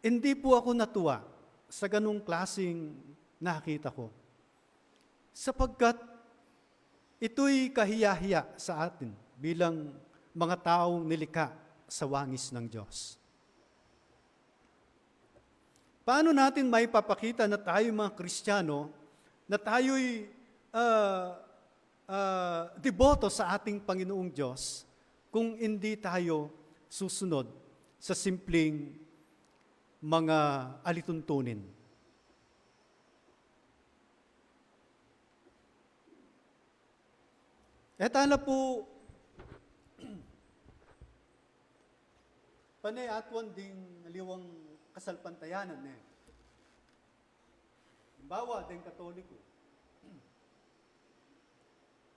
hindi po ako natuwa sa ganung klaseng nakita ko. Sapagkat ito'y kahiya-hiya sa atin bilang mga taong nilikha sa wangis ng Diyos. Paano natin maipapakita na tayo mga Kristiyano, na tayo'y deboto sa ating Panginoong Diyos kung hindi tayo susunod sa simpleng mga alituntunin? Etala po, panay atwan ding liwang kasalpantayanan Bawa ding Katoliko.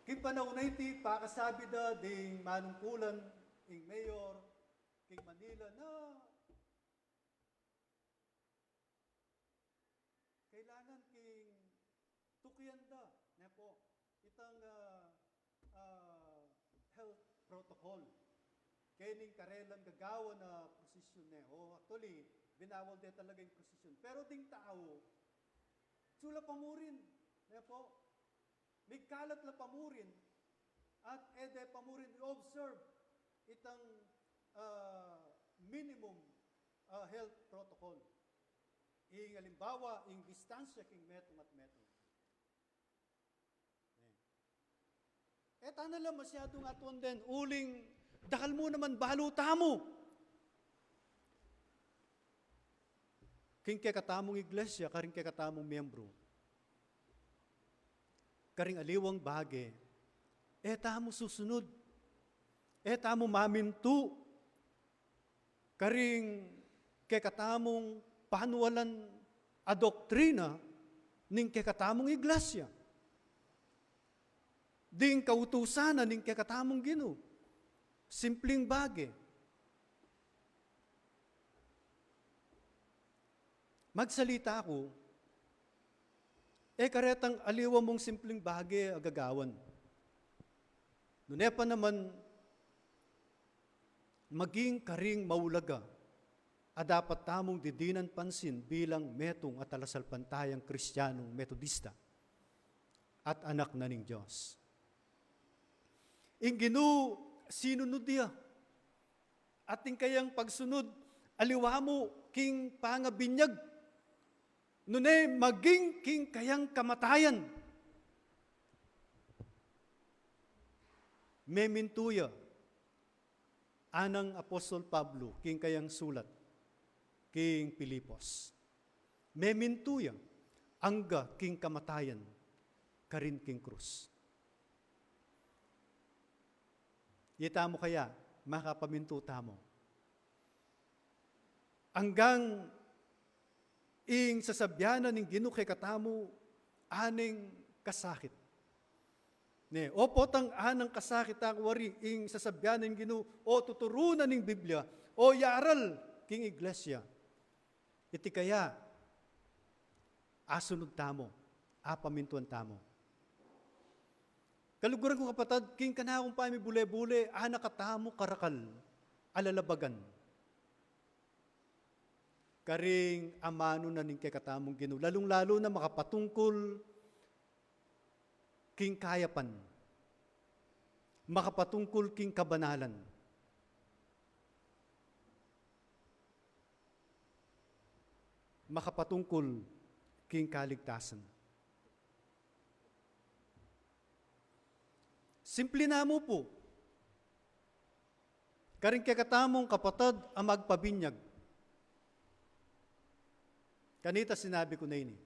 King panahon ti pakasabi da ding manungkulan ing mayor king Manila na kailangan king tukyan da po itang health protocol. Kaining karelan gagawa na prosesyon actually, binawal din talaga yung prosesyon. Pero ding tao, sula pamurin. Po, may kalat la pamurin. At ede pamurin, observe itang minimum health protocol. Ing halimbawa, ing distansya king metong at metong. Tana lang masyadong atwan din. Uling, dakal mo naman baluta mo. King katamong iglesia, karing katamong miyembro. Karing aliwang bage. Tamo susunod. Tamo mamintu. Karing katamong panuwalan a doktrina ning katamong iglesia. Ding kautusanan ning kakatamong Ginoo. Simpleng bagay. Magsalita ako, karetang aliwa mong simpleng bagay agagawan. Nunepa naman, maging karing maulaga, dapat tamong didinan pansin bilang metong at alasalpantayang Kristiyanong Metodista at anak na ning Diyos. Inginu sinunod niya. Ating kayang pagsunod, aliwa mo king pangabinyag. Nune maging king kayang kamatayan. Memintuya. Anang Apostol Pablo, king kayang sulat, king Pilipos. Memintuya. Angga king kamatayan, karin king krus. Yeta mo kaya, makapaminto tamo. Hanggang ing sasabyanan ng Ginoo kay katamo, aning kasakit. Opo tang anang kasakit wari, ing sasabyanan ng Ginoo, o tuturunan ng Biblia, o yaral king iglesia. Iti kaya, asunod tamo, apamintuan tamo. Kaluguran ko kapatid, king kanakong pa mi bule-bule, nakatamo karakal, alalabagan. Karing amano na ning katamong Ginoo, lalong-lalo na makapatungkol king kayapan, makapatungkol king kabanalan. makapatungkol king kaligtasan. Simple na mo po. Karing kakatamong kapatid ang magpabinyag. Kanita sinabi ko na ini.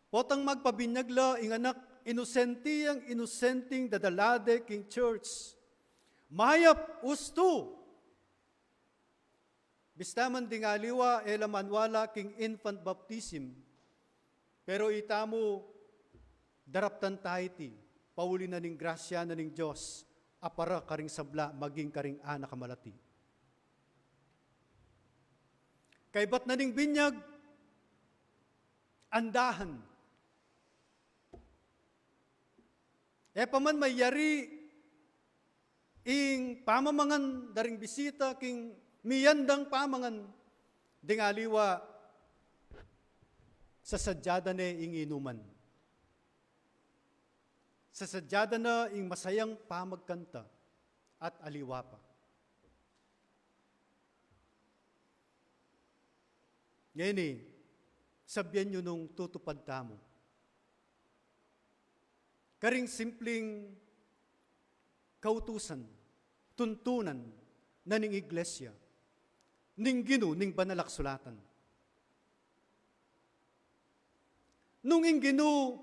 Potang magpabinyag la, ing anak, inusenting dadalade king church. Mayap usto. Bistaman dingaliwa, elamanwala king infant baptism. Pero itamo, daraptan tayo ti, pauli na ning grasya na ning Diyos, apara karing sabla, maging karing anak kamalati. Kay ba't na ning binyag, andahan. Paman may yari, ing pamamangan daring bisita, king miyandang pamangan, dingaliwa, sa sadyada ne ing inuman. Sa sadyada na ing masayang pamagkanta at aliwa pa. Ngayon sabyan nyo nung tutupad tamo. Karing simpleng kautusan, tuntunan na ning iglesia, ning ginu, ning banalaksulatan. Nung inginu,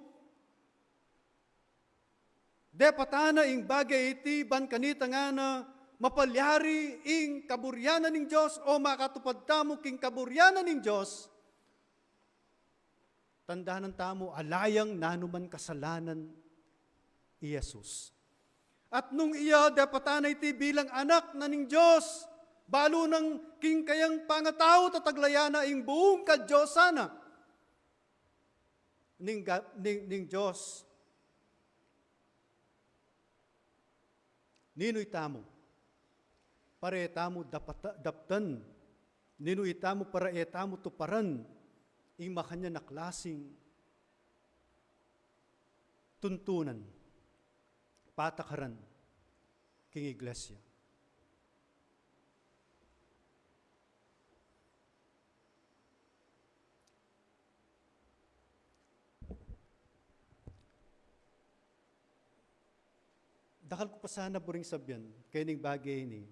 depatana ing bagay iti ban kanita nga na mapalyari ing kaburyanan ning Diyos o makatupad tamo king kaburyanan ning Diyos, tandaan tamo alayang nanuman kasalanan i Jesus. At nung iya depatana iti bilang anak na ning Diyos, balo ng king kayang pangatao tataglayana ing buong kadyosana ning Diyos. Nino itamo, para etamo daptan, nino itamo para etamo tuparan, ing makanya na klaseng tuntunan, patakaran, king iglesia. Dakal ko pa sana buring sabyan, kaya bagay ini.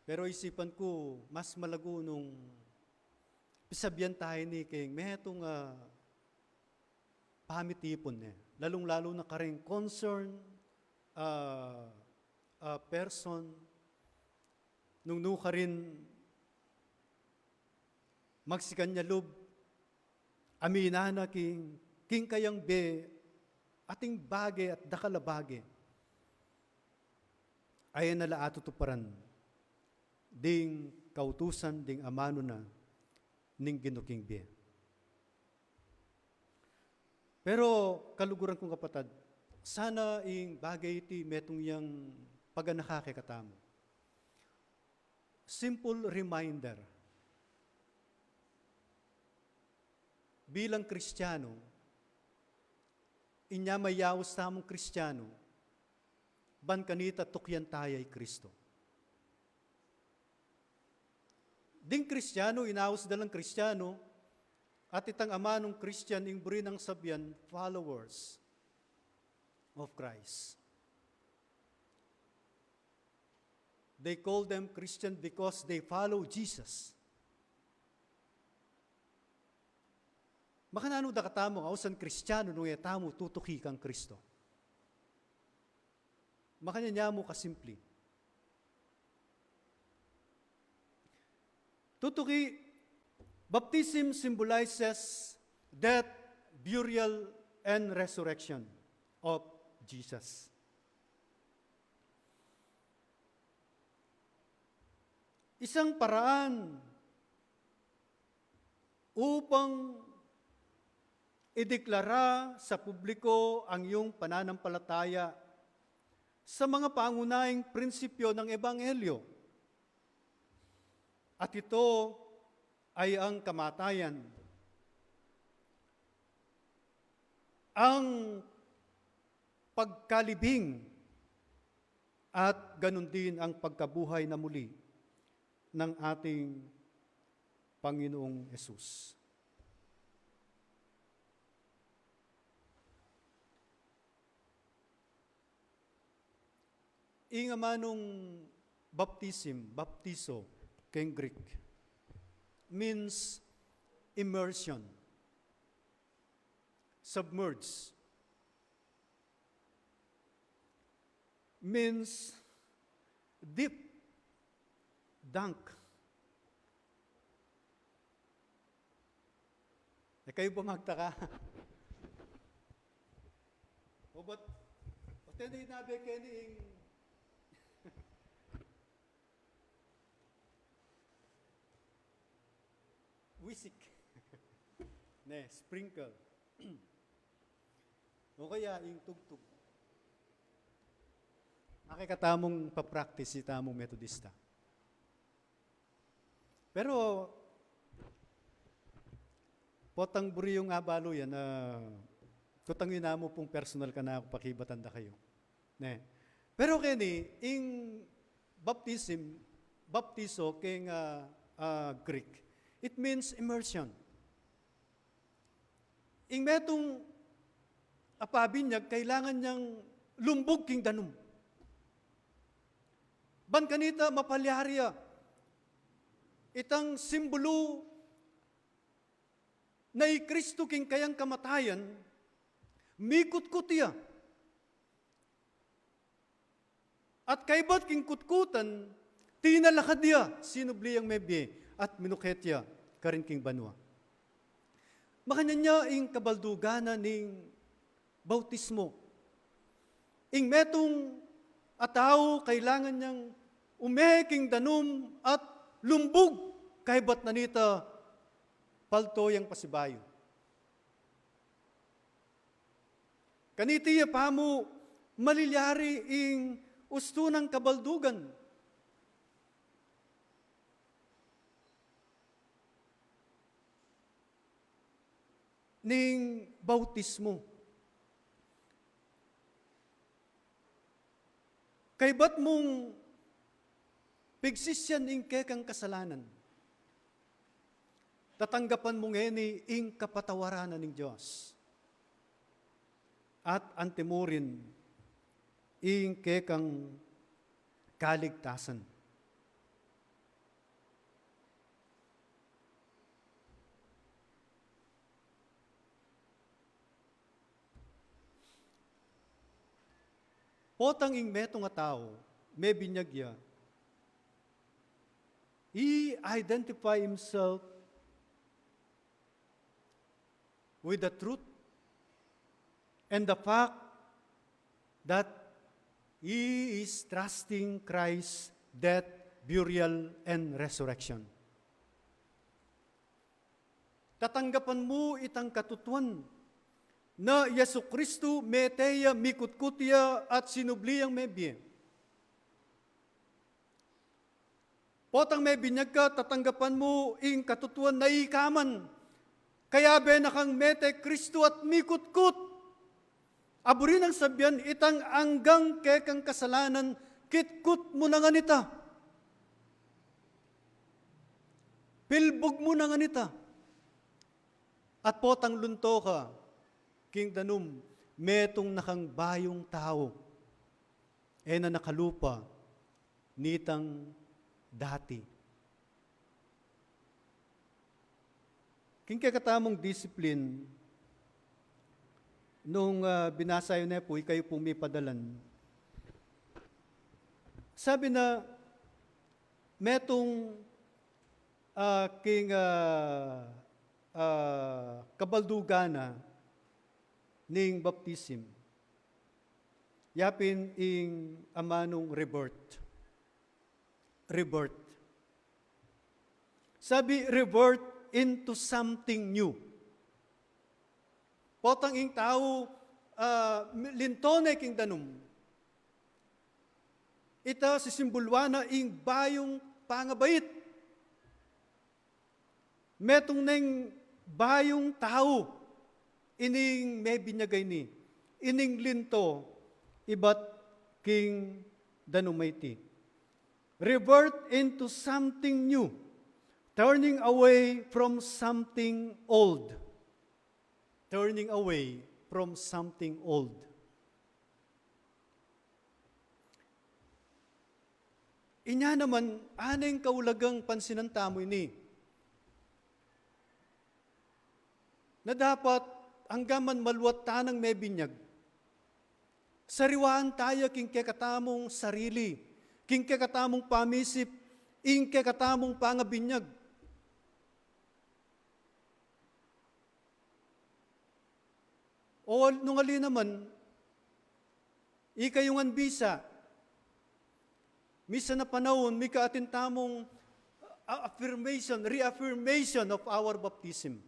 Pero isipan ko, mas malago nung pisabyan tayo ni kay metong pamitipon niya. Lalong-lalo na karing concern, person, nung ka rin magsikanya lub, aminana king kayang be, ating bagay at dakalabage, ay nala atutuparan, ding kautusan, ding amano na, ning ginuking be. Pero kaluguran kong kapatid, sana ing bagay iti metong yang paganakakikatamo. Simple reminder, bilang Kristiyano, inya mayawas tamong Kristiyano, ban kanita tukyan tayo ay Kristo. Ding Kristiyano, inawas dalang Kristiyano, at itang amanong Christian, ing buri ng sabyan, followers of Christ. They call them Christian because they follow Jesus. Makanano da katamo, ausan Kristiyano, nung etamo, tutuki kang Kristo. Makanya mo kasimple. Tutuki, baptism symbolizes death, burial, and resurrection of Jesus. Isang paraan upang ideklara sa publiko ang iyong pananampalataya sa mga pangunahing prinsipyo ng Ebanghelyo. At ito ay ang kamatayan, ang pagkalibing, at ganun din ang pagkabuhay na muli ng ating Panginoong Yesus. Ing amanong baptizo, keng Greek, means immersion, submerge, means deep, dunk. Kayo ba magtaka? O ba't hindi nabi kini wisik. Ne, sprinkle. O kaya yung tugtog. Nakikatamong papractice si tamong metodista. Pero, potang buri yung abalo yan na tutang yun mo pong personal ka na ako pakibatanda kayo. Ne. Pero kani, ing baptizo king Greek, it means immersion. Ing metong apabinyag, kailangan niyang lumbog king danum. Ban kanita mapalyarya, itang simbolo na Kristo king kayang kamatayan, mikut-kutiya. At kaibat king kutkutan, tinalakad niya, sinubliyang mebye, at minuketya, karin king banwa. Makanya niya ing kabaldugana ning bautismo. Ing metong ataw, kailangan niyang umeking danum at lumbog, kaibat nanita, palto yang pasibayo. Kanitiya pa mo malilyari ing usto ng kabaldugan. Ning bautismo. Kaibat mong pigsisyan ing kekang kasalanan. Tatanggapan mong eni ing kapatawaranan ng Diyos. At antimurin ing kekang kaligtasan. Potang ing metong tao, may binyagya, he identify himself with the truth and the fact that he is trusting Christ's death, burial, and resurrection. Tatanggapan mo itang katutuan na Yesu Kristo meteya mikutkutya at sinubliyang mebye. Potang may binyag ka, tatanggapan mo ing katutuan na ikaman. Kaya benakang mete Kristo at mikutkut. Aburin ang sabyan, itang anggang kekang kasalanan, kitkut mo na nga nita. Pilbog mo na nga nita. At potang lunto ka, king danum, metong nakang bayong tao, na nakalupa, nitang dati. King kakatamong discipline, nung binasa yun po, kayo pong may padalan, sabi na, metong king kabaldugana, ning baptism, yapin ing amanong rebirth. Rebirth. Sabi, rebirth into something new. Potang ing tao, lintone king danum. Ita sisimbulwana ing bayong pangabait. Metong neng bayong tao, ining may binyagay ni, ining linto, ibat king danumayti. revert into something new, turning away from something old. Turning away from something old. Inya naman, aneng kaulagang pansinantamo ini, na dapat hanggaman maluwat tanang may binyag, sariwaan tayo king kekatamong sarili, king kekatamong pamisip, ing kekatamong pangabinyag. O nungali naman, ikayungan bisa, misa na panahon, may kaatintamong reaffirmation of our baptism.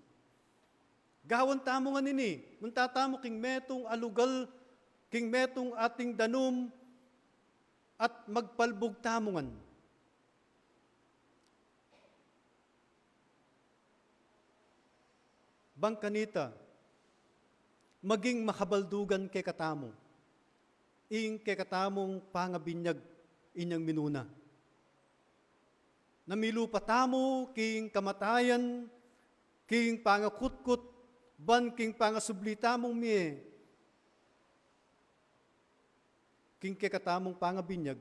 Gawan tamo nga nini, muntatamo king metong alugal, king metong ating danum, at magpalbog tamongan. Bangkanita, maging makabaldugan kay katamo, ing kay katamong pangabinyag inyang minuna. Namilu patamo king kamatayan, king pangakutkut, ban king pangasublitamong miye, king kay katamong pangabinyag,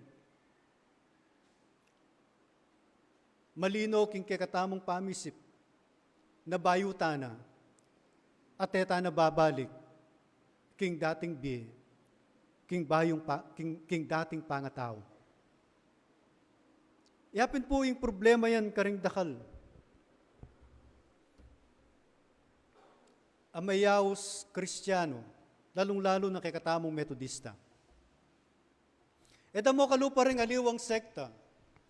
malino king kay katamong pamisip, nabayuta na, at eta na babalik, king dating biye, king dating pangatao. Yapin po yung problema yan karing dakal. Amayaos Kristiyano, lalong-lalo na kay katamong Metodista. E damo kalupa rin aliwang sekta.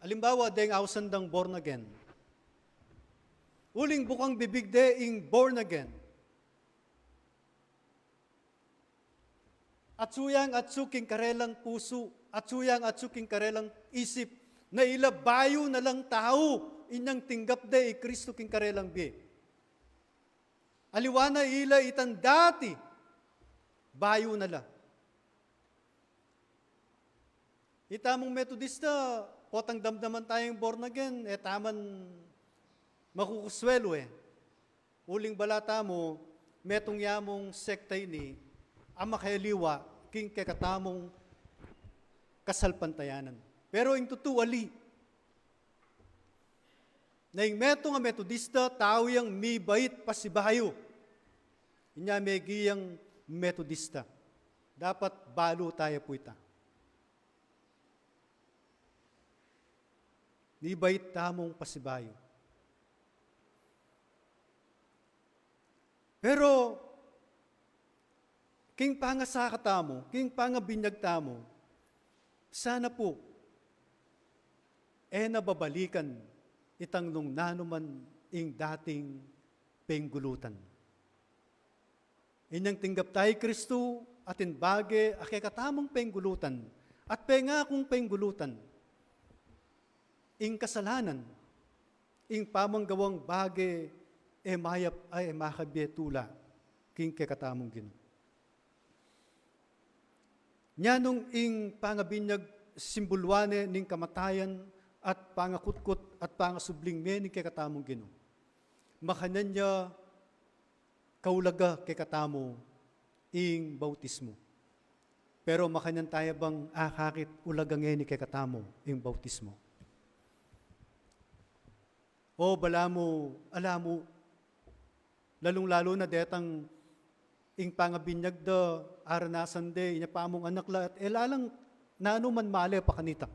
Alimbawa, deng ausandang born again. Uling bukang bibig ing born again. At suyang at suking karelang puso, at suyang at suking karelang isip, na ilabayo na lang tao, inyang tinggap Kristo king karelang bi. Aliwana ila itan dati, bayo na lang. Itamong Metodista, potang damdaman tayong born again, taman makukuswelo Uling balata mo, metong yamong sekta ini, ang makayaliwa, king kekatamong kasalpantayanan. Pero yung tutuwali, na yung metong Metodista, tao yung may bait pasibayo. Inya may giyang Metodista. Dapat balo tayo po ita. Ni bait tamong pasibayo. Pero, king pangasaka tamo, king pangabinyag tamo, sana po, nababalikan itang nung nanuman ing dating penggulutan. Inyang tinggap tayo Kristo atin bage ake katamong penggulutan at pengakong penggulutan ing kasalanan ing pamanggawang bage mayap ay makabietula king kekatamong Ginoo. Nyanong ing pangabinyag simbulwane ning kamatayan at pangakutkot at pangasubling ning kekatamong Ginoo. Makanan niya kaulaga kekatamo ing bautismo. Pero makanan tayo bang akakit ulagang ni kekatamo ing bautismo. O balamo, alamo, lalong-lalo na detang ing pangabinyag da aranasan de inya pamong anak la at lalang nano man male pa kanita.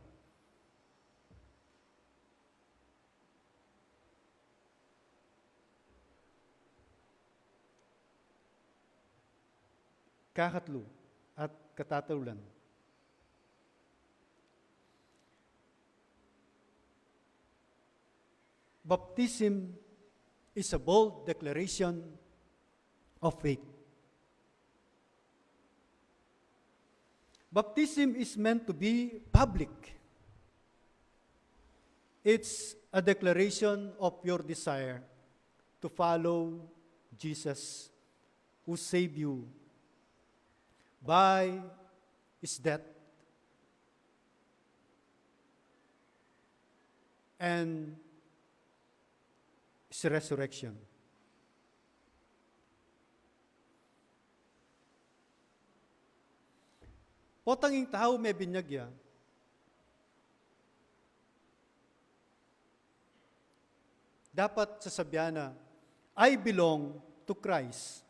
Kakatlo at katataulan. Baptism is a bold declaration of faith. Baptism is meant to be public. It's a declaration of your desire to follow Jesus who saved you by His death and His resurrection. Potanging tao may binyagya, dapat sasabihan na, I belong to Christ,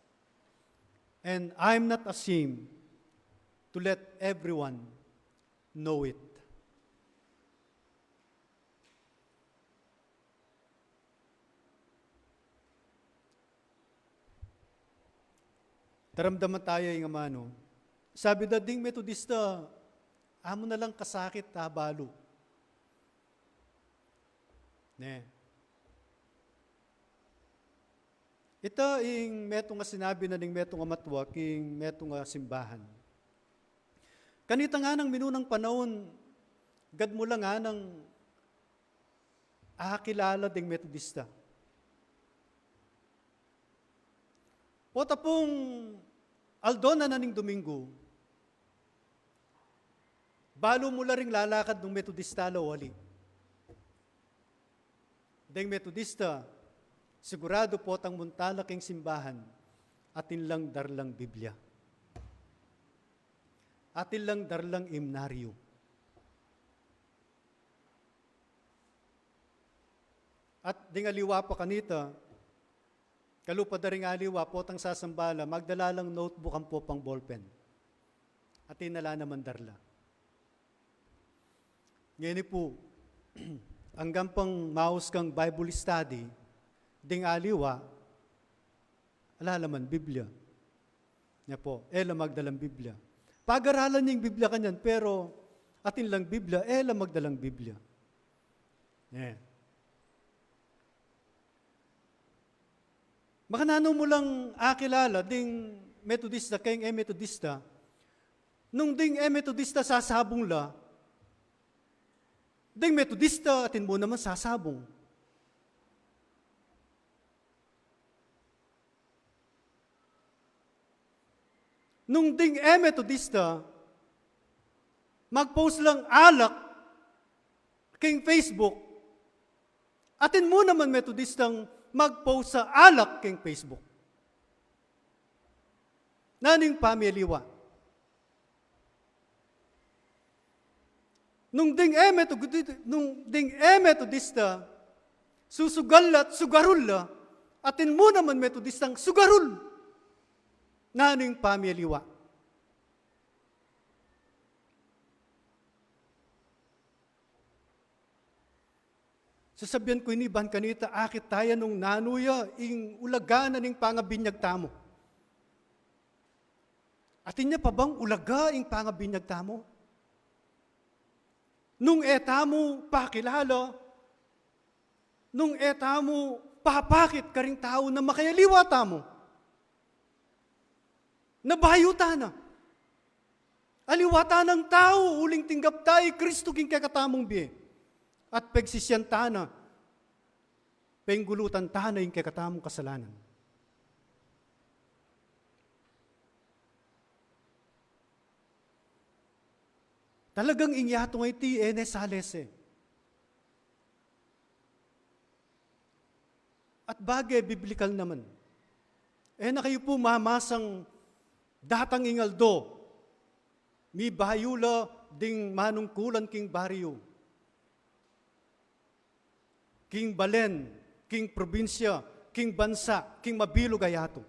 and I'm not ashamed to let everyone know it. Taramdaman tayo yung amano. Sabi dading Metodista, amo na lang kasakit tabalo. Ne. Ita ing metong nga sinabi na ning metong amatwa, king metong nga simbahan. Kanita nga ng minunang panahon, gad mo lang nga ng kilala ding Metodista. O tapong Aldona na ning Domingo, balo mo la ring lalakad ng Metodista lawali. Ding Metodista, sigurado po tang muntala king simbahan, atin lang darlang Biblia. Atin lang darlang imnaryo. At dingaliwa pa kanita, kalupa da ring aliwa po tang sasambala, magdala lang notebook ang po pang ballpen. Atin nala naman darla. Ngayon po, ang gampang mouse kang Bible study, ding aliwa, alalaman, Biblia. Nga po, ela magdalang Biblia. Pag-aralan niyang Biblia kanyan, pero atin lang Biblia, ela magdalang Biblia. Yeah. Makanano mo lang akilala, ding Metodista, kayong Metodista, nung ding Metodista sasabong la, ding Metodista, atin mo naman sasabong. Nung ding Metodista, mag-post lang alak king Facebook, atin mo naman Metodistang mag-post sa alak king Facebook. Naning pamiliwa. Nung ding Metodista, susugal at sugarul la, atin mo naman Metodistang sugarul. Naning pamiliwa. Sasabihan ko iniban kanita, akit tayo nung nanuya, ing ulaga na ning pangabinyag tamo. Atin niya pa bang ulaga ing pangabinyag tamo? Nung etamo pakilala, nung etamo papakit ka ring tao na makayaliwa tamo. Nabayuta na. Aliwata ng tao, uling tinggap tayo, Kristo king kakatamong biye. At pagsisyantana, penggulutan tana yung kakatamong kasalanan. Talagang ingyato nga iti salese. At bagay, biblikal naman. Na kayo po mamasang datang ingaldo, mi bahayula ding manungkulan king baryo. King balen, king probinsya, king bansa, king mabilog ayato.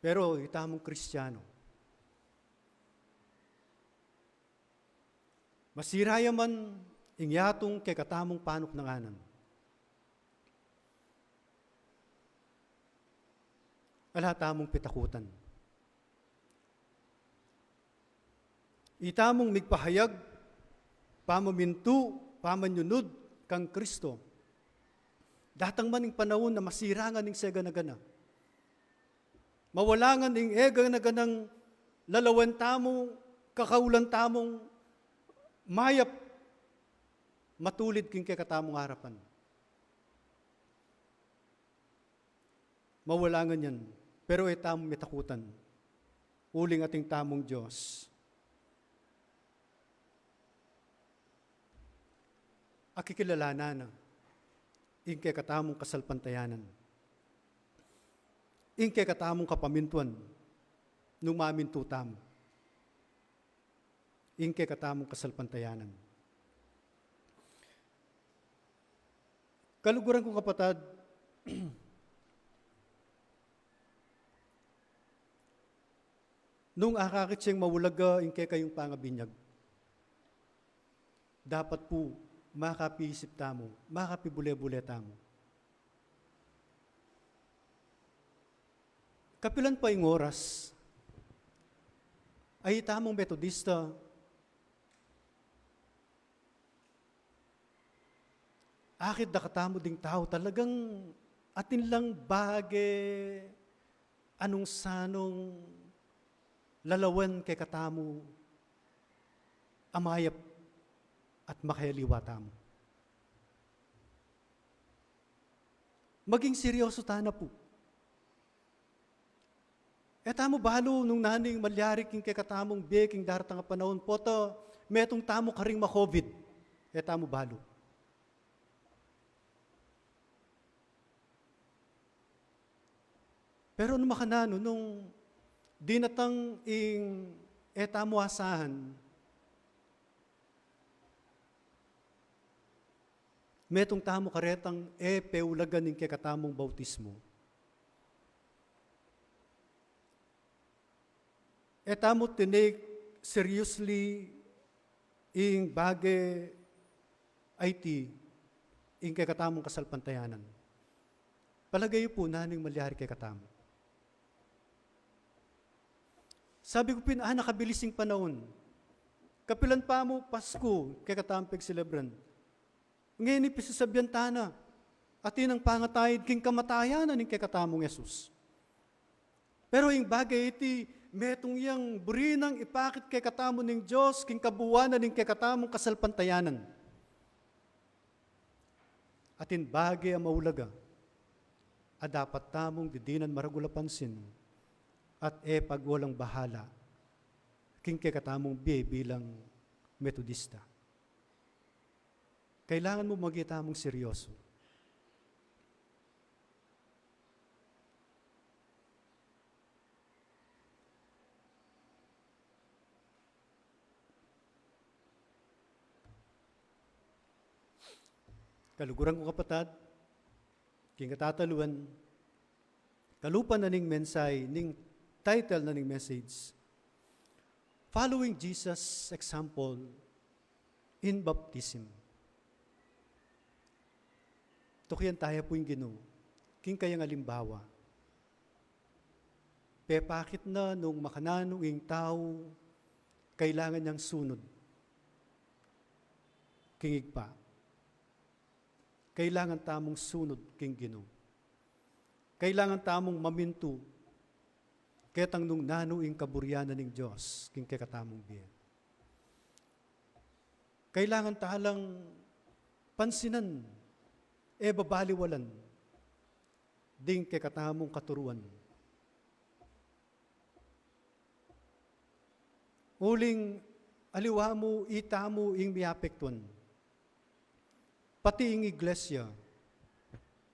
Pero itamong Kristiyano, masiraya man ingyatong kay katamong panok ng anan. Alatamong pitakutan. Itamong migpahayag, pamamintu, pamanyunod kang Kristo. Datang man ng panahon na masirangan ng sega na gana. Mawalangan ng ega na ganang lalawan tamong, kakaulan tamong, mayap, matulid king kakatamong harapan. mawalangan yan. Pero tamong mitakutan. Uling ating tamong Diyos. Akikilalanan na. Ingke katamong kasalpantayanan. Ingke katamong kapamintuan. Nung mamintu tamo. Ingke katamong kasalpantayanan. Kaluguran kong kapatid, nung akakit siyang mawulaga, ingke kayong pangabinyag, dapat po makapiisip tamo, makapibule-bule tamo. Kapilan pa yung oras, ay tamong Metodista, akit da katamo ding tao, talagang atin lang bage, anong sanong lalawan kay katamo, amayap at makayaliwa tamo. Maging seryoso tana po. Tamo balo nung naning malyari king kay katamong beking daratang panahon po to, metong tamo karing ma-COVID. Tamo balo. Pero nung makanano, nung dinatang ing etamo asahan, metong tamo karetang peulagan ng kekatamong bautismo. Tamo tinake seriously ing bagay IT ing kekatamong kasalpantayanan. Palagay po naning malyari kay katamo. Sabi ko nakabilising panahon. Kapilan pa mo, Pasko, kay katampig celebran. Ngayon ipisasabihan tana, atin ang pangatayid king kamatayan ning kay katamong Yesus. Pero yung bagay iti, metong yang burinang ipakit kay katamo ning Diyos, king kabuwanan ning kay katamong kasalpantayanan. Atin bagay ang maulaga, dapat tamong didinan maragula pansin, at pagwalang bahala, king katamong bilang Metodista. Kailangan mo magitamong seryoso. Kaluguran ko kapatid, king katataluan, kalupan na ning mensay, ning title na ning message, Following Jesus' Example in Baptism. Tukiyan tayo po yung Ginoo, king kayang alimbawa. Pepakit na nung makananong ing tao, kailangan niyang sunod. Kingig pa. Kailangan tamong sunod king Ginoo. Kailangan tamong mamintu ketang nung nanuing kaburyanan ng Diyos, king kekatamong biyan. Kailangan talang pansinan, babaliwalan, ding kekatamong katuruan. Uling aliwa mo, itamo ing miapektuan. Pati ing iglesia,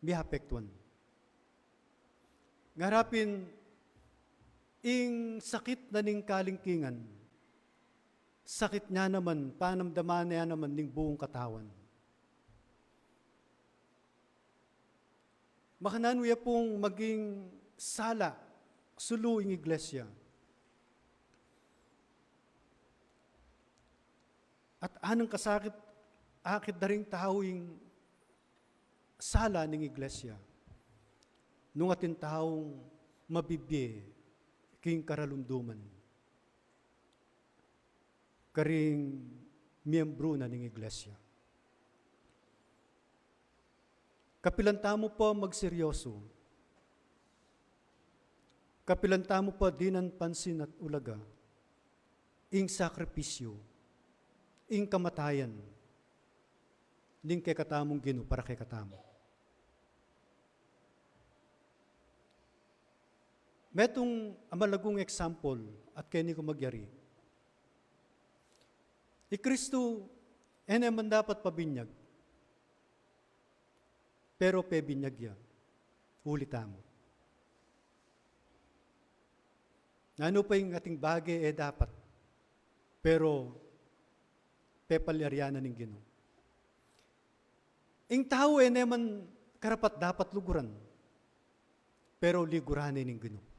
miapektuan. Ngarapin, ing sakit na ning kalingkingan, sakit niya naman, panamdaman niya naman ning buong katawan. Makananuya pong maging sala, sulu ing iglesia. At anong kasakit, akit na rin taoing sala ning iglesia. Nung atin taong mabibye, king karalumduman. Karing miyembro na ning iglesia. Kapilanta mo pa magseryoso. Kapilanta mo pa dinan pansin at ulaga. Ing sakripisyo. Ing kamatayan. Ning kay katamong Ginoo para kay katamo. metong amalagong example at kaya ko magyari. Kristo, man dapat pabinyag. Pero pebinyag ya. Ulita mo. Ano pa yung ating bagay dapat. Pero pepalyaryanan ng Ginoo. Ing tao naman karapat dapat luguran. Pero liguranin ng Ginoo.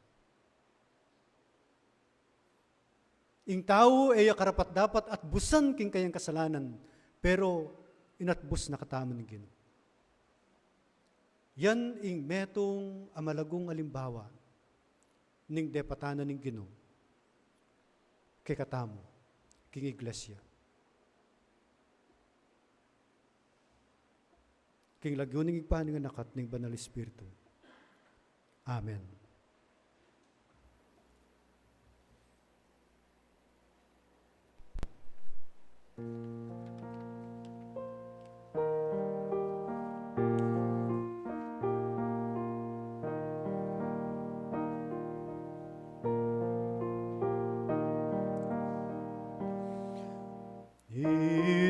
Ing tao ay karapat dapat at busan king kayang kasalanan, pero inatbus na kataman ng Ginoo. Yan ing metong amalagong alimbawa ning depatanan ng Ginoo kay katamo, king iglesia. King lagyo ning igpaning nakat ning Banal Espiritu. Amen.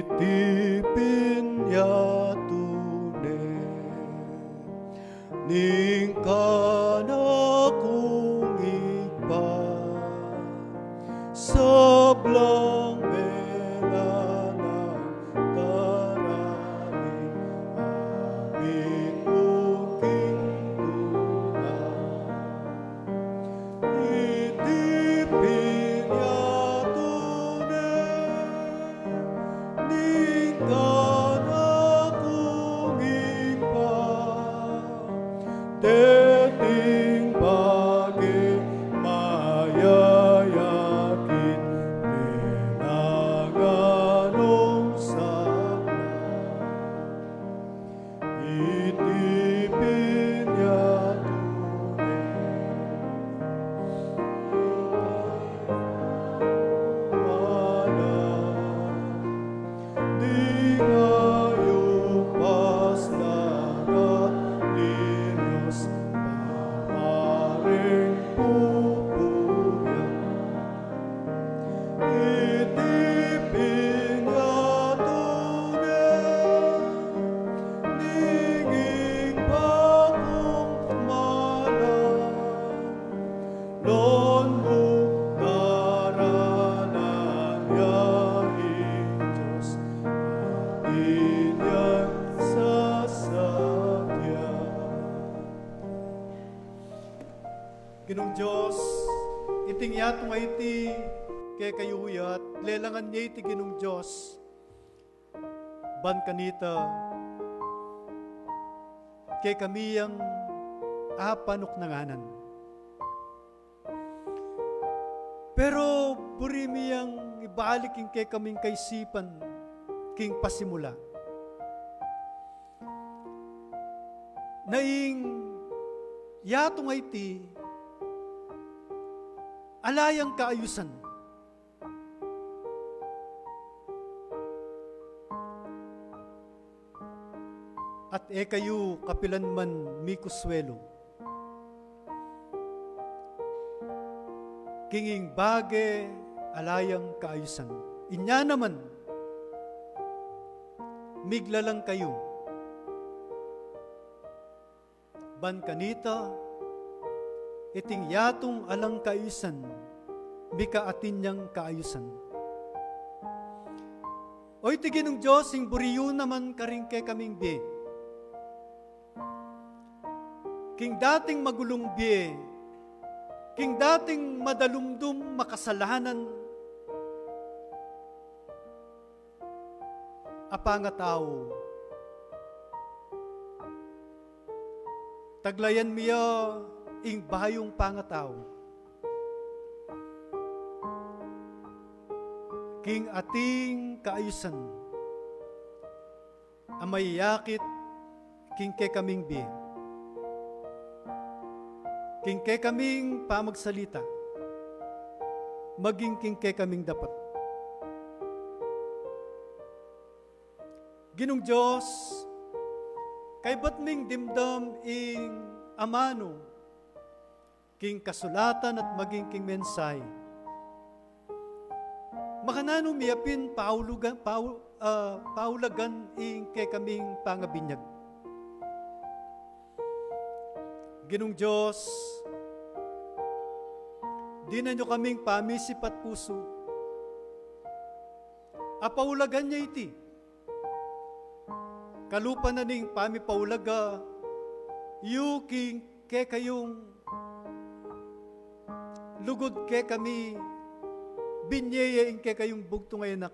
Itipin ya tunay ning kanakong ipa sablang mengalang darani amin uking tunay itipin ya tunay ning kanakong ipa dating bagay mayayakin pinanganong sakla itipin ya tunay di ngayo paslaga Dios pamaring pupuya itipin ya tunay ninging bakong malang lon mo daranan ya Diyos inyan sasakya. Ginong Diyos, iting yatong iti kay kayuyat, lelangan niya iti Ginong Diyos, ban kanita, kay kamiyang apanok nanganan. Pero burimiyang ibalik king kay kaming kaisipan, king pasimula. Naing yatong iti, alayang kaayusan. At kayo kapilan man mikuswelo. Kinging bage alayang kaayusan. Inya naman, miglalang kayo. Ban kanita, iting yatong alang kaayusan, bika atin niyang kaayusan. Oy tiginong Diyos, ing buriyo naman karing kay kaming biye. King dating magulong biye, king dating madalumdum makasalanan, apanga tao, taglayan miya ing bayong pangatao. King ating kaayusan, amay yakit king ke kaming bi. King ke kaming pamagsalita, maging king ke kaming dapat. Ginong Diyos, kay ba't ming dimdam ing amano, king kasulatan at maging king mensahe. Makanano miyapin paulagan ing kay kaming pangabinyag. Ginong Diyos, di na nyo kaming pamisip at puso. Apaulagan niya iti. Kalupa na ning pamipaulaga, yuking ke kayong lugod ke kami, binyeye ing ke kayong bugto ngay anak.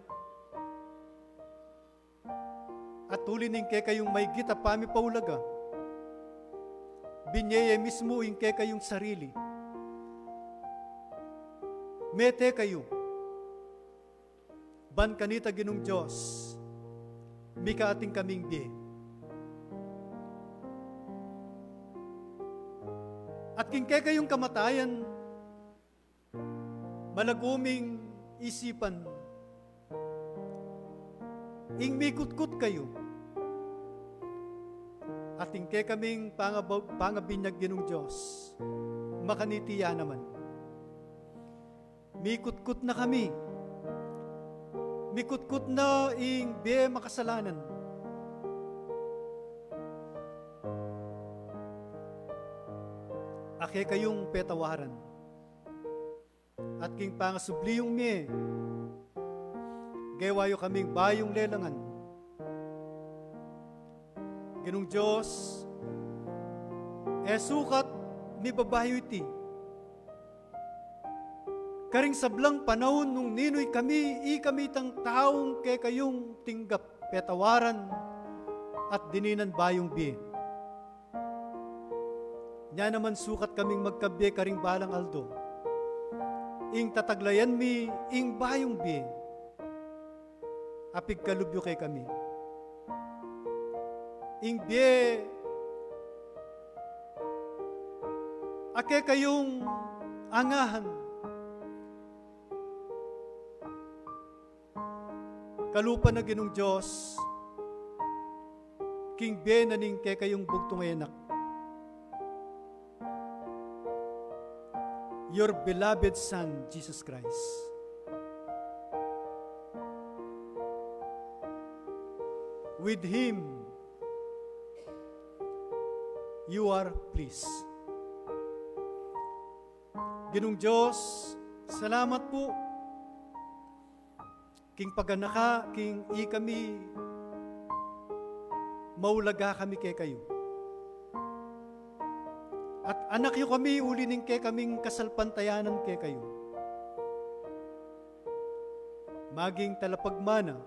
At tulin ing ke kayong may gita pamipaulaga, binyeye mismo ing ke kayong sarili. Mete kayo, ban kanita ginong Diyos, mika ating kaming biye. At kingke kayong kamatayan, malaguming isipan, ing mikutkut kayo, at kingke kaming pangabinyag ginong Diyos, makanitiya naman. Mikutkut na kami, mikutkut na ing biye makasalanan. Ake kayong petawaran. At king pangasubliyong mi, gawayo kaming bayong lelangan. Ginong Diyos, sukat ni babayo iti. Karing sablang panahon nung ninoy kami, kami tang taong kay kayong tinggap, petawaran, at dininan bayong bi. Nya naman sukat kaming magkabi karing balang aldo. Ing tataglayan mi, ing bayong bi. Apig kalubyo kay kami. Ing bi, ake kayong angahan. Kalupa na ginong Diyos, king bi na ning kay kayong bugtong anak. Your beloved Son, Jesus Christ. With Him, you are pleased. Ginong Diyos, salamat po. King paganaka, king kami, maulaga kami kay kayo. At anak yo kami, ulining kay kaming kasalpantayanan kay kayo. Maging talapagmana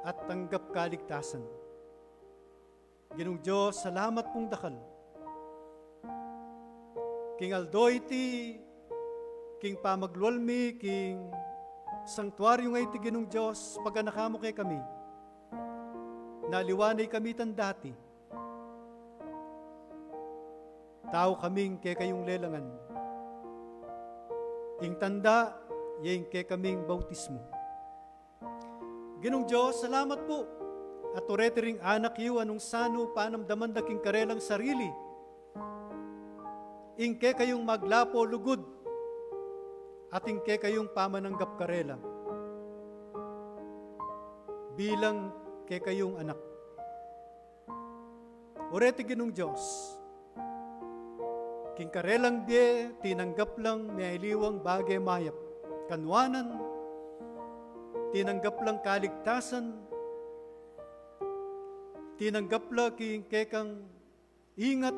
at tanggap kaligtasan. Ginong Diyos, salamat pong dakal. King Aldo iti, king pamaglwalmi, king sanktuaryo nga iti ginong Diyos, paganakamo kay kami. Naliwanay kami tan dati. Tao kaming kay kayong lelangan. Ing tanda, yung kay kaming bautismo. Ginong Diyos, salamat po. At urete ring anak yu, anong sano, panamdaman da king karelang sarili. Ing kay kayong maglapo lugod. At ing kay kayong pamananggap karela. Bilang kay kayong anak. Urete ginong Diyos, king karelang biye, tinanggap lang may iliwang bagay mayap. Kanwanan, tinanggap lang kaligtasan, tinanggap lang king kekang ingat.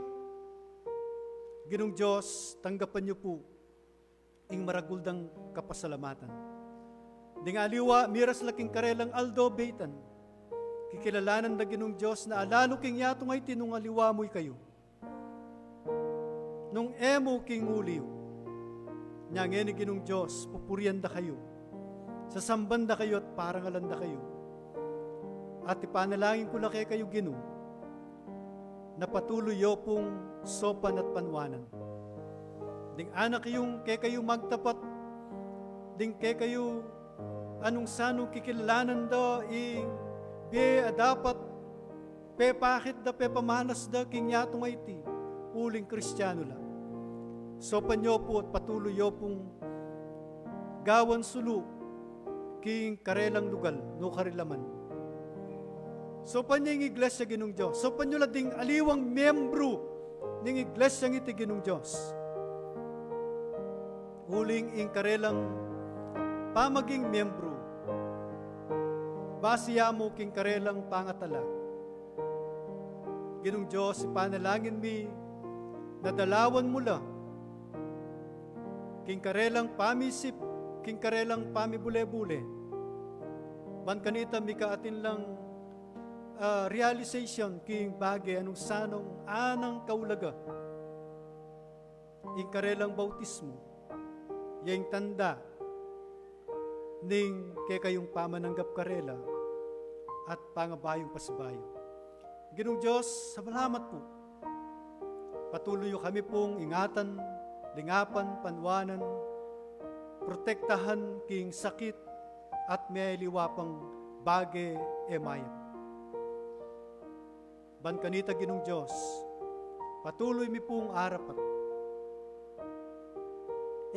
Ginong Diyos, tanggapan niyo po ing maraguldang kapasalamatan. Ding aliwa, miras laking karelang Aldo Beitan, kikilalanan na ginong Diyos na alalo king yato ngay tinung aliwa mo'y kayo. Nung emo king uliw, nyangin ni ginong Diyos, pupurian da kayo, sasamban da kayo at parangalan da kayo. At ipanalangin ko lang kayo ginong, na patuloy yo pong sopan at panwanan. Ding anak yung kay kayo magtapat, ding kay kayo anong sanong kikilalanan da, ing be dapat, pe pakit da, pe pamanas da, king yatong iti, uling Kristiyano lang. So panyo po at patuloy yo pong gawan sulu king karelang lugal no karilaman. So panyang iglesia ginong Diyos. So panyo lading aliwang membro ng iglesia ngiti ginong Diyos. Uling ing karelang pamaging membro. Basiya mo king karelang pangatala. Ginong Diyos, ipanalangin mi nadalawan mula king karelang pamisip, king karelang pamibule-bule. Ban kanita mika atin lang realization king bagay anong sanong anang kaulaga. Ing karelang bautismo, yang tanda ning kay kayong pamananggap karela at pangabayong pasibayo. Ginong Diyos, salamat po. Patuloy kami pong ingatan, lingapan, panwanan, protektahan king sakit at may liwapang bagay emayan. Ban kanita ginong Diyos, patuloy mi pong arapat.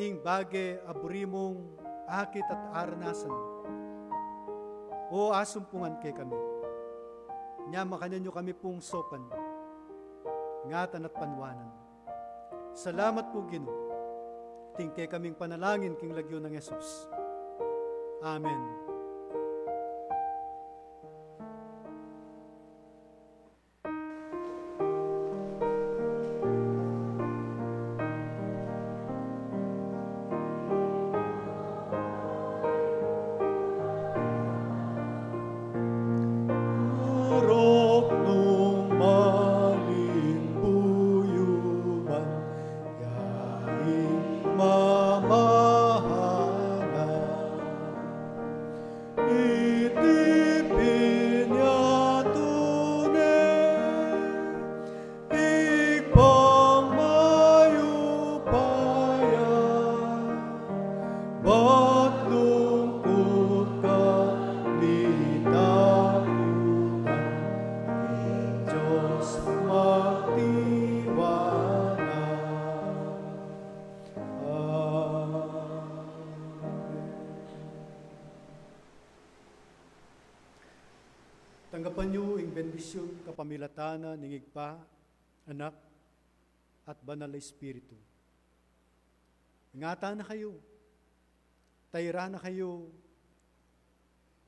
Ing bagay aburimong akit at aranasan. O asumpungan kay kami. Nya makanyan nyo kami pong sopan, ngatan at panwanan. Salamat po Ginoo. Tingkay kaming panalangin king lagyo ng Yesus. Amen. Urok nung malimbuyuman, yaing mamahalan. Itipin niya tunay, igpang mayupayan, ba't lungkot ka litalutan, Diyos magtiwala. Tanggapan niyo ang bendisyon kapamilatana ng Igpa, Anak, at Banal na Espiritu. Ingatan na kayo, tayra na kayo,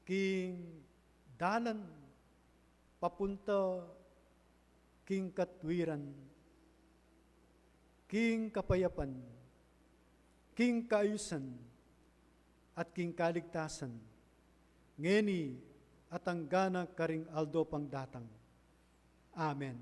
king dalan, papunta, king katwiran, king kapayapan, king kaayusan, at king kaligtasan, ngeni at ang gana karing aldo pang datang. Amen.